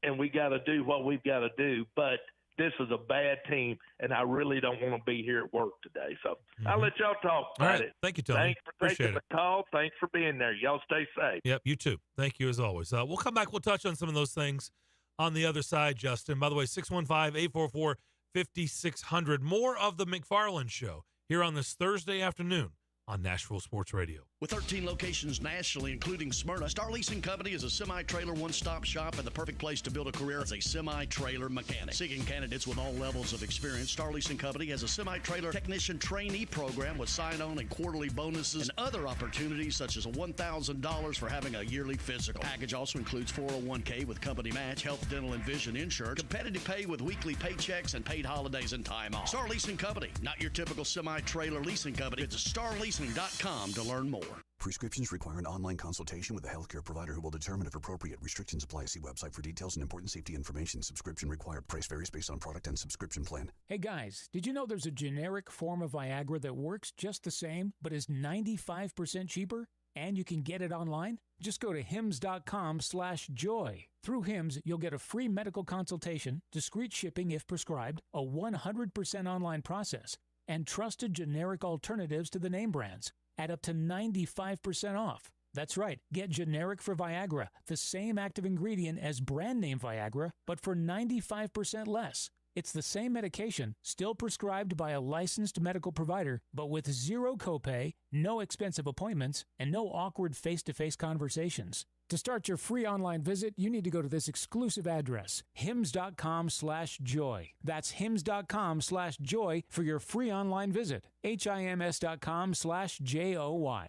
and we got to do what we've got to do. But this is a bad team, and I really don't want to be here at work today. So I'll let y'all talk about it. Thank you, Tony. Thanks for Appreciate taking it. the call. Thanks for being there. Y'all stay safe. Yep, you too. Thank you as always. We'll come back. We'll touch on some of those things on the other side, Justin. By the way, 615-844-5600. More of the McFarland Show here on this Thursday afternoon on Nashville Sports Radio. With 13 locations nationally, including Smyrna, Star Leasing Company is a semi-trailer one-stop shop and the perfect place to build a career as a semi-trailer mechanic. Seeking candidates with all levels of experience, Star Leasing Company has a semi-trailer technician trainee program with sign-on and quarterly bonuses and other opportunities such as $1,000 for having a yearly physical. Package also includes 401k with company match, health, dental, and vision insurance, competitive pay with weekly paychecks, and paid holidays and time off. Star Leasing Company, not your typical semi-trailer leasing company. Visit starleasing.com to learn more. Prescriptions require an online consultation with a healthcare provider who will determine if appropriate. Restrictions apply. See website for details and important safety information. Subscription required. Price varies based on product and subscription plan. Hey guys, did you know there's a generic form of Viagra that works just the same, but is 95% cheaper? And you can get it online? Just go to hims.com/joy. Through Hims, you'll get a free medical consultation, discreet shipping if prescribed, a 100% online process, and trusted generic alternatives to the name brands at up to 95% off. That's right, get generic for Viagra, the same active ingredient as brand name Viagra, but for 95% less. It's the same medication, still prescribed by a licensed medical provider, but with zero copay, no expensive appointments, and no awkward face-to-face conversations. To start your free online visit, you need to go to this exclusive address, hims.com/joy. That's hims.com/joy for your free online visit. hims.com/joy.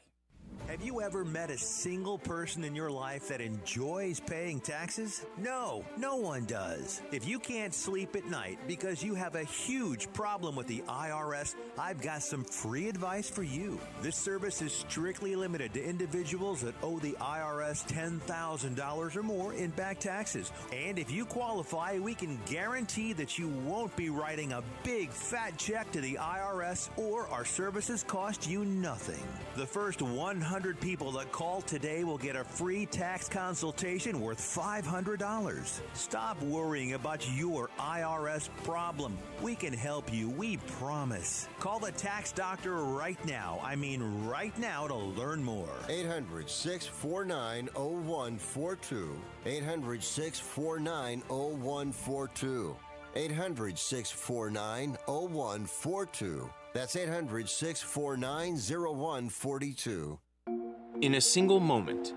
Have you ever met a single person in your life that enjoys paying taxes? No, no one does. If you can't sleep at night because you have a huge problem with the IRS, I've got some free advice for you. This service is strictly limited to individuals that owe the IRS $10,000 or more in back taxes. And if you qualify, we can guarantee that you won't be writing a big fat check to the IRS, or our services cost you nothing. The first 100 people that call today will get a free tax consultation worth $500. Stop worrying about your IRS problem. We can help you, we promise. Call the tax doctor right now. I mean right now, to learn more. 800-649-0142. 800-649-0142. 800-649-0142. That's 800-649-0142. In a single moment,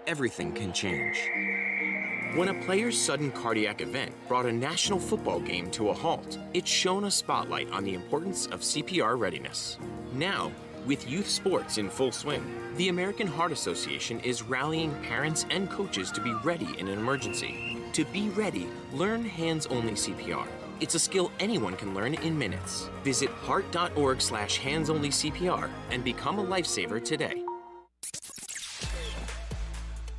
everything can change. When a player's sudden cardiac event brought a national football game to a halt, it shone a spotlight on the importance of CPR readiness. Now, with youth sports in full swing, the American Heart Association is rallying parents and coaches to be ready in an emergency. To be ready, learn hands-only CPR. It's a skill anyone can learn in minutes. Visit heart.org/hands-only-CPR and become a lifesaver today.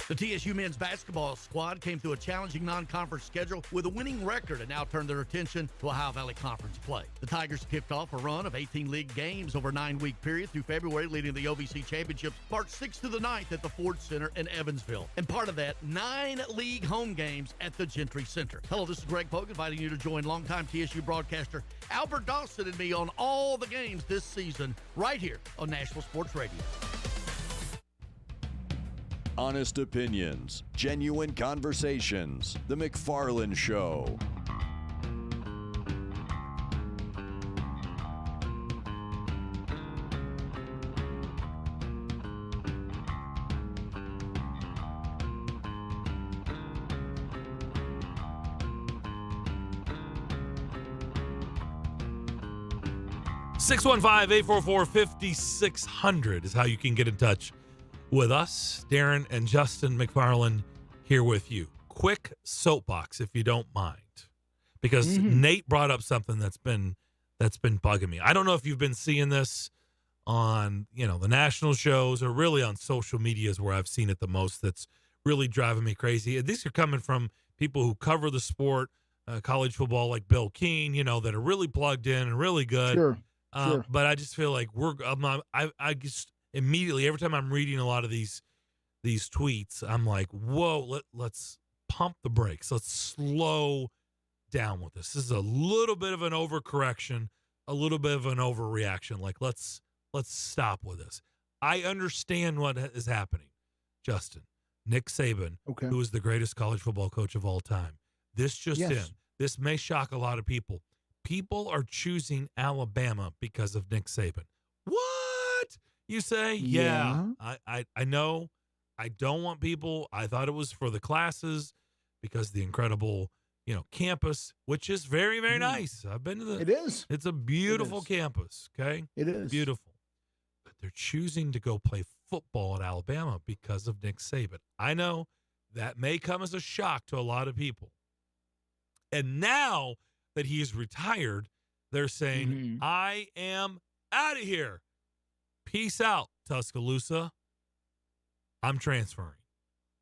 The TSU men's basketball squad came through a challenging non-conference schedule with a winning record and now turned their attention to Ohio Valley Conference play. The Tigers kicked off a run of 18 league games over a 9-week period through February, leading the OVC Championships March 6th to the 9th at the Ford Center in Evansville. And part of that, 9 league home games at the Gentry Center. Hello, this is Greg Pogue inviting you to join longtime TSU broadcaster Albert Dawson and me on all the games this season right here on Nashville Sports Radio. Honest opinions, genuine conversations. The McFarland Show. (615-844-5600) is how you can get in touch with us. Darren and Justin McFarland here with you. Quick soapbox, if you don't mind, because Nate brought up something that's been bugging me. I don't know if you've been seeing this on, the national shows or really on social media is where I've seen it the most. That's really driving me crazy. And these are coming from people who cover the sport, college football, like Bill Keene, that are really plugged in and really good. Sure. But I just feel like I just immediately, every time I'm reading a lot of these tweets, I'm like, whoa, let's pump the brakes. Let's slow down with this. This is a little bit of an overcorrection, a little bit of an overreaction. Like, let's stop with this. I understand what is happening, Justin. Nick Saban, who is the greatest college football coach of all time. This just in. This may shock a lot of people. People are choosing Alabama because of Nick Saban. What? You say? Yeah. I know. I don't want people. I thought it was for the classes because the incredible, campus, which is very, very nice. I've been to the. It is. It's a beautiful campus. Okay. It is beautiful. But they're choosing to go play football at Alabama because of Nick Saban. I know that may come as a shock to a lot of people. And now that he's retired, they're saying, I am out of here. Peace out, Tuscaloosa. I'm transferring.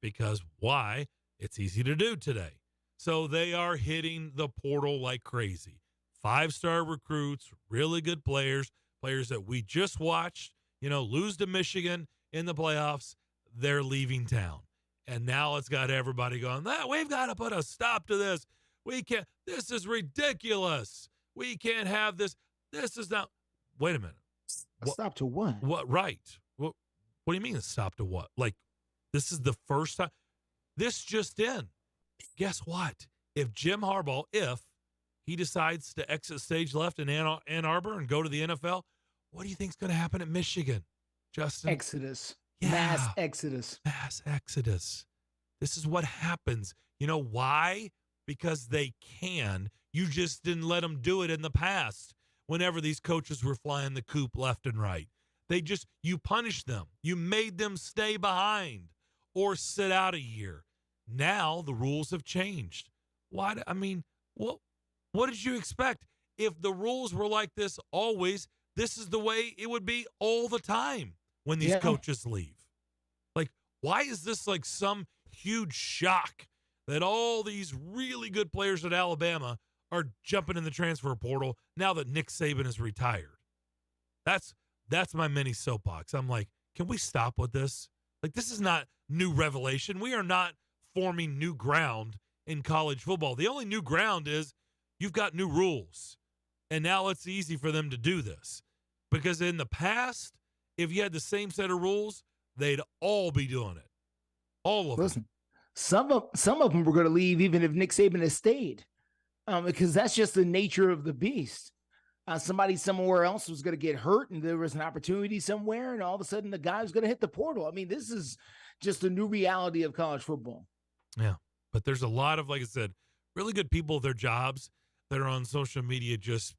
Because why? It's easy to do today. So they are hitting the portal like crazy. 5-star recruits, really good players that we just watched, lose to Michigan in the playoffs. They're leaving town. And now it's got everybody going, we've got to put a stop to this. We can't. This is ridiculous. We can't have this. This is not. Wait a minute. A stop to what? What? Right. What do you mean a stop to what? Like, this is the first time. This just in. Guess what? If Jim Harbaugh, if he decides to exit stage left in Ann Arbor and go to the NFL, what do you think is going to happen at Michigan, Justin? Exodus. Yeah. Mass exodus. Mass exodus. This is what happens. You know why? Because they can. You just didn't let them do it in the past whenever these coaches were flying the coop left and right. You punished them. You made them stay behind or sit out a year. Now the rules have changed. What did you expect? If the rules were like this always, this is the way it would be all the time when these coaches leave. Like, why is this like some huge shock that all these really good players at Alabama are jumping in the transfer portal now that Nick Saban is retired? That's my mini soapbox. I'm like, can we stop with this? Like, this is not new revelation. We are not forming new ground in college football. The only new ground is you've got new rules. And now it's easy for them to do this. Because in the past, if you had the same set of rules, they'd all be doing it. All of them. Some of them were going to leave even if Nick Saban had stayed, because that's just the nature of the beast. Somebody somewhere else was going to get hurt, and there was an opportunity somewhere, and all of a sudden the guy was going to hit the portal. I mean, this is just a new reality of college football. Yeah, but there's a lot of, like I said, really good people at their jobs that are on social media just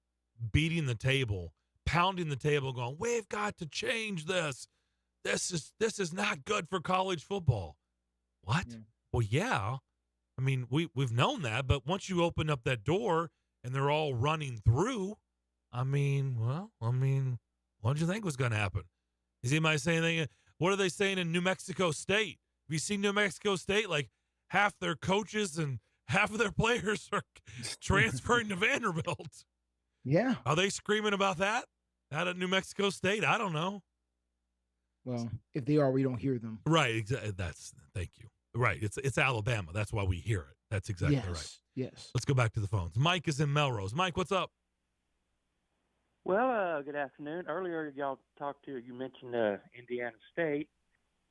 beating the table, pounding the table, going, we've got to change this. This is not good for college football. What? Yeah. Well, yeah. I mean, we've known that, but once you open up that door and they're all running through, what did you think was going to happen? Is anybody saying anything? What are they saying in New Mexico State? Have you seen New Mexico State? Like, half their coaches and half of their players are transferring to Vanderbilt. Yeah. Are they screaming about that out at New Mexico State? I don't know. Well, if they are, we don't hear them. Right. Exactly. Thank you. Right. It's Alabama. That's why we hear it. That's exactly right. Yes. Let's go back to the phones. Mike is in Melrose. Mike, what's up? Well, good afternoon. Earlier, you mentioned Indiana State.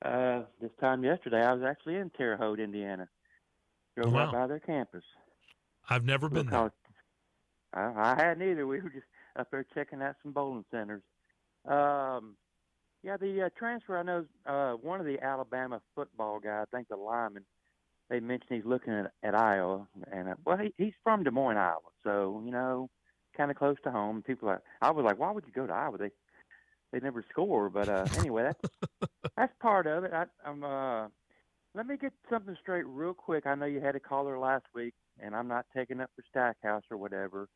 This time yesterday, I was actually in Terre Haute, Indiana. Drove right by their campus. I've never been there. I hadn't either. We were just up there checking out some bowling centers. The transfer, I know one of the Alabama football guys, I think the lineman, they mentioned he's looking at Iowa. And, he's from Des Moines, Iowa. So, kind of close to home. I was like, why would you go to Iowa? They never score. But anyway, that's part of it. Let me get something straight real quick. I know you had a caller last week, and I'm not taking up for Stackhouse or whatever.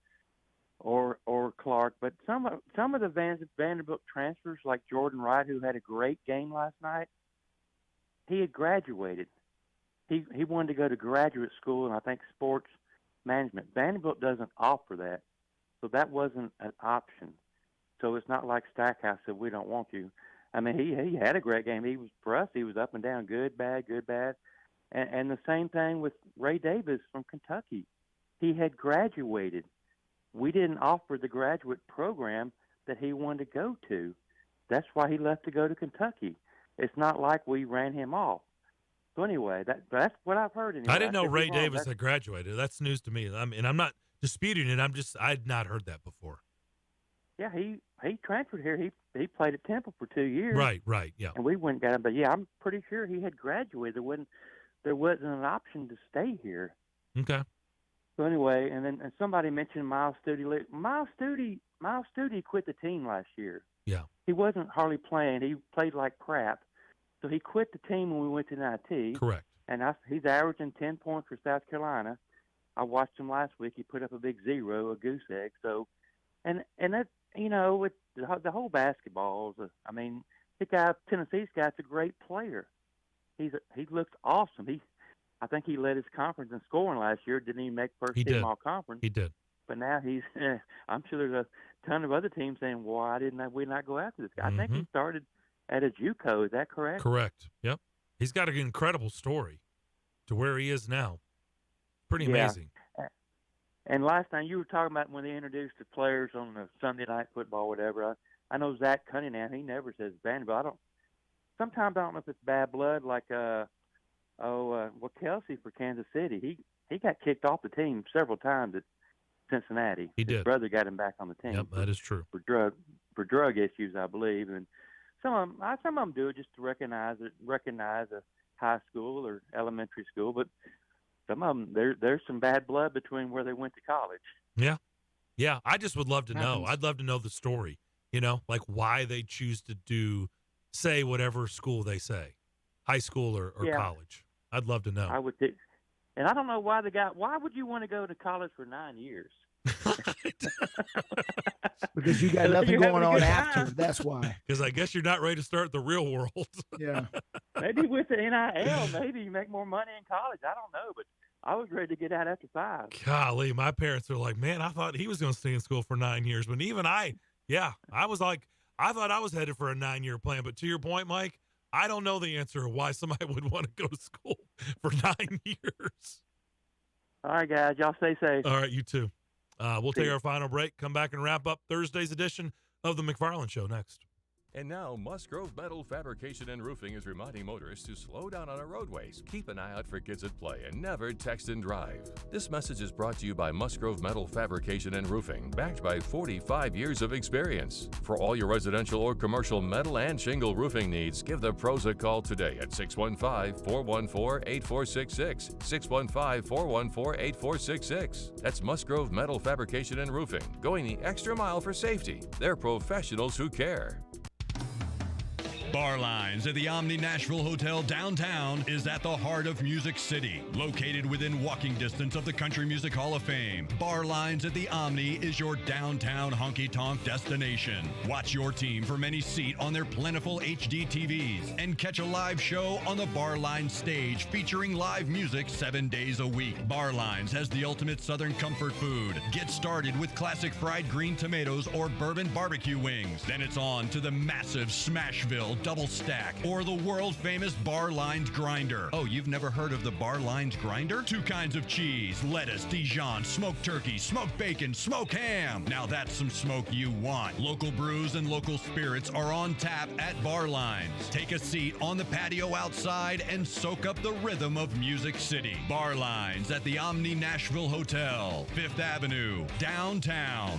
or Clark, but some of the Vanderbilt transfers, like Jordan Wright, who had a great game last night, he had graduated. He wanted to go to graduate school, and I think sports management. Vanderbilt doesn't offer that, so that wasn't an option. So it's not like Stackhouse said, we don't want you. I mean, he had a great game. For us, he was up and down, good, bad. And the same thing with Ray Davis from Kentucky. He had graduated. We didn't offer the graduate program that he wanted to go to. That's why he left to go to Kentucky. It's not like we ran him off. So anyway, that's what I've heard. Anyway. I didn't know Ray Davis had graduated. That's news to me. And I'm not disputing it. I'd not heard that before. Yeah, he transferred here. He played at Temple for 2 years. Right, yeah. And we went and got him. But yeah, I'm pretty sure he had graduated. There wasn't an option to stay here. Okay. So anyway, and somebody mentioned Miles Studi. Miles Studi quit the team last year. Yeah. He wasn't hardly playing. He played like crap. So he quit the team when we went to NIT. Correct. And he's averaging 10 points for South Carolina. I watched him last week. He put up a big 0, a goose egg. So, and that, with the whole basketball, Tennessee's guy's a great player. He looks awesome. I think he led his conference in scoring last year. Didn't even make first team all conference. He did. But now I'm sure there's a ton of other teams saying, why didn't we not go after this guy? I think he started at a JUCO. Is that correct? Correct. Yep. He's got an incredible story to where he is now. Pretty amazing. And last time you were talking about when they introduced the players on the Sunday night football, whatever. I know Zach Cunningham. He never says Vanderbilt. Sometimes I don't know if it's bad blood, like Kelsey for Kansas City. He got kicked off the team several times at Cincinnati. He did. His brother got him back on the team. Yep, that is true. For drug issues, I believe, and some of them do it just to recognize a high school or elementary school, but some of them there's some bad blood between where they went to college. Yeah. I just would love to know. I'd love to know the story. Like why they choose to say whatever school they say, high school or college. I'd love to know. I would think. And I don't know why why would you want to go to college for 9 years? Because you got nothing going on after. That's why. Because I guess you're not ready to start the real world. Yeah. Maybe with the NIL, maybe you make more money in college. I don't know, but I was ready to get out after 5. Golly, my parents are like, man, I thought he was going to stay in school for 9 years. But even I was like, I thought I was headed for a 9-year plan. But to your point, Mike, I don't know the answer why somebody would want to go to school for 9 years. All right, guys. Y'all stay safe. All right, you too. We'll take our final break, come back and wrap up Thursday's edition of The McFarland Show next. And now, Musgrove Metal Fabrication and Roofing is reminding motorists to slow down on our roadways, keep an eye out for kids at play, and never text and drive. This message is brought to you by Musgrove Metal Fabrication and Roofing, backed by 45 years of experience. For all your residential or commercial metal and shingle roofing needs, give the pros a call today at 615-414-8466, 615-414-8466. That's Musgrove Metal Fabrication and Roofing, going the extra mile for safety. They're professionals who care. Bar Lines at the Omni Nashville Hotel downtown is at the heart of Music City. Located within walking distance of the Country Music Hall of Fame, Bar Lines at the Omni is your downtown honky-tonk destination. Watch your team from any seat on their plentiful HD TVs and catch a live show on the Bar Lines stage featuring live music 7 days a week. Bar Lines has the ultimate Southern comfort food. Get started with classic fried green tomatoes or bourbon barbecue wings. Then it's on to the massive Smashville double stack or the world famous Bar Lines grinder. Oh, you've never heard of the Bar Lines grinder? 2 kinds of cheese, lettuce, Dijon, smoked turkey, smoked bacon, smoked ham. Now that's some smoke you want. Local brews and local spirits are on tap at Bar Lines. Take a seat on the patio outside and soak up the rhythm of Music City. Bar Lines at the Omni Nashville Hotel, 5th Avenue, downtown.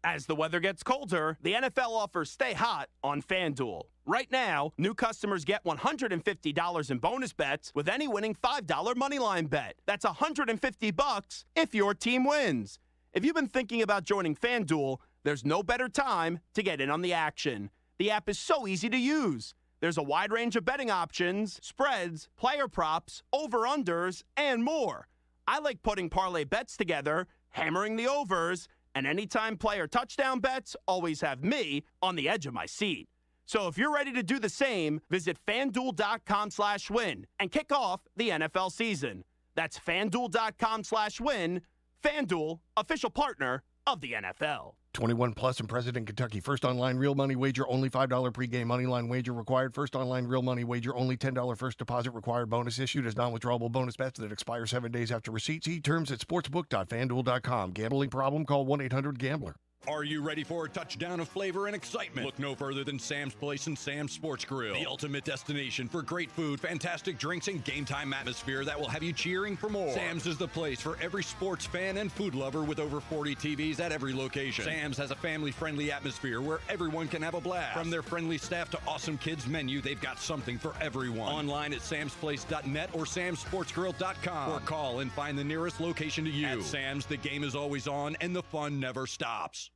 As the weather gets colder, the NFL offers Stay Hot on FanDuel. Right now, new customers get $150 in bonus bets with any winning $5 moneyline bet. That's $150 if your team wins. If you've been thinking about joining FanDuel, there's no better time to get in on the action. The app is so easy to use. There's a wide range of betting options, spreads, player props, over-unders, and more. I like putting parlay bets together, hammering the overs, and anytime player touchdown bets always have me on the edge of my seat. So if you're ready to do the same, visit FanDuel.com/win and kick off the NFL season. That's FanDuel.com/win. FanDuel, official partner of the NFL. 21 plus and present in Kentucky. First online real money wager, only $5 pregame money line wager required. First online real money wager, only $10 first deposit required. Bonus issued as non-withdrawable bonus bets that expire 7 days after receipt. See terms at sportsbook.fanduel.com. Gambling problem? Call 1-800-GAMBLER. Are you ready for a touchdown of flavor and excitement? Look no further than Sam's Place and Sam's Sports Grill, the ultimate destination for great food, fantastic drinks, and game time atmosphere that will have you cheering for more. Sam's is the place for every sports fan and food lover with over 40 TVs at every location. Sam's has a family-friendly atmosphere where everyone can have a blast. From their friendly staff to awesome kids menu, they've got something for everyone. Online at samsplace.net or samsportsgrill.com, or call and find the nearest location to you. At Sam's, the game is always on and the fun never stops.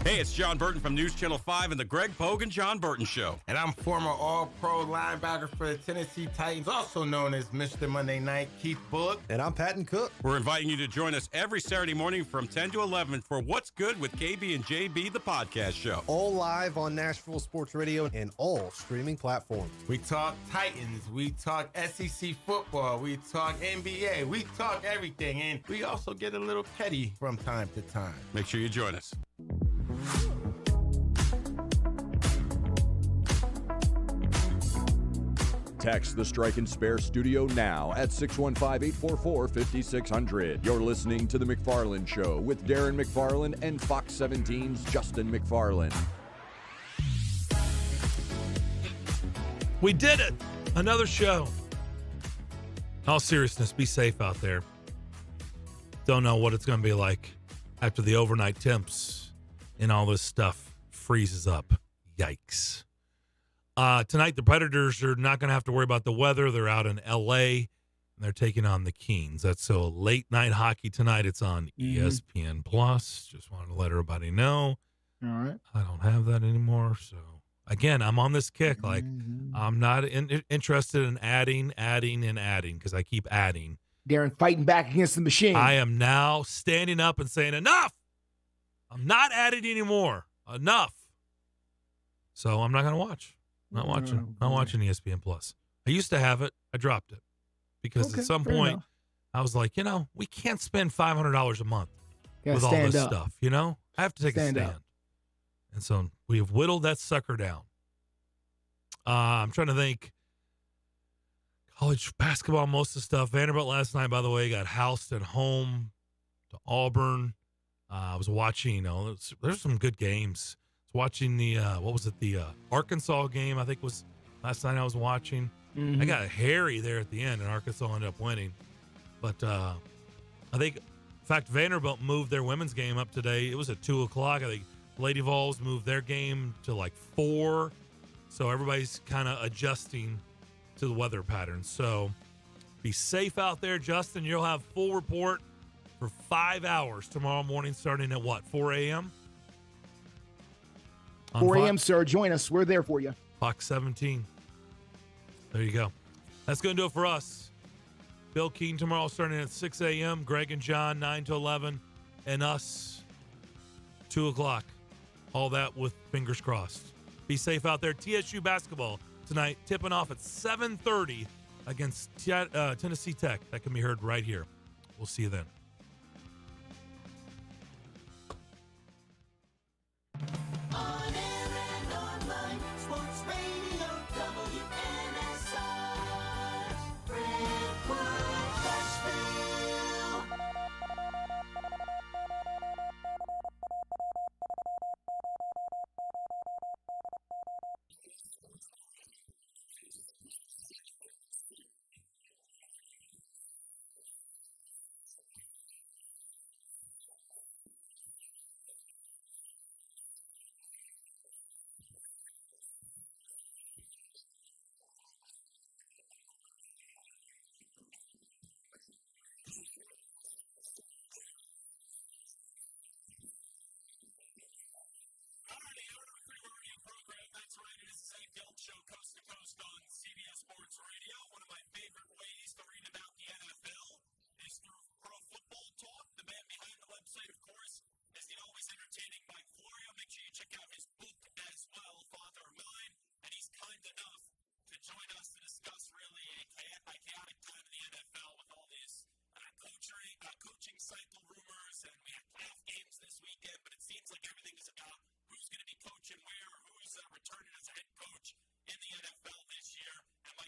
Hey, it's John Burton from News Channel 5 and the Greg Pogue and John Burton Show. And I'm former All-Pro linebacker for the Tennessee Titans, also known as Mr. Monday Night, Keith Bullock. And I'm Patton Cook. We're inviting you to join us every Saturday morning from 10 to 11 for What's Good with KB and JB, the podcast show. All live on Nashville Sports Radio and all streaming platforms. We talk Titans, we talk SEC football, we talk NBA, we talk everything, and we also get a little petty from time to time. Make sure you join us. Text the Strike and Spare studio now at 615-844-5600. You're listening to The McFarland Show with Darren McFarland and Fox 17's Justin McFarland. We did it! Another show. In all seriousness, be safe out there. Don't know what it's going to be like after the overnight temps and all this stuff freezes up. Yikes. Tonight, the Predators are not going to have to worry about the weather. They're out in L.A., and they're taking on the Kings. That's so late-night hockey tonight. It's on ESPN+. Just wanted to let everybody know. All right. I don't have that anymore. So, again, I'm on this kick. Like, I'm not interested in adding, because I keep adding. Darren fighting back against the machine. I am now standing up and saying, enough! I'm not adding anymore. Enough. So, I'm not going to watch. Not watching ESPN+. I used to have it. I dropped it because at some point I was like, we can't spend $500 a month with all this stuff. I have to take a stand. And so we have whittled that sucker down. I'm trying to think. College basketball, most of the stuff. Vanderbilt last night, by the way, got housed at home to Auburn. I was watching, there's some good games. Watching the the Arkansas game, I think was last night I was watching. I got hairy there at the end, and Arkansas ended up winning. But I think, in fact, Vanderbilt moved their women's game up today. It was at 2 o'clock. I think Lady Vols moved their game to like 4. So everybody's kind of adjusting to the weather patterns. So be safe out there, Justin. You'll have full report for 5 hours tomorrow morning, starting at 4 a.m.? 4 a.m., sir. Join us. We're there for you. Fox 17. There you go. That's going to do it for us. Bill Keene tomorrow starting at 6 a.m. Greg and John, 9 to 11. And us, 2 o'clock. All that with fingers crossed. Be safe out there. TSU basketball tonight, tipping off at 7:30 against Tennessee Tech. That can be heard right here. We'll see you then.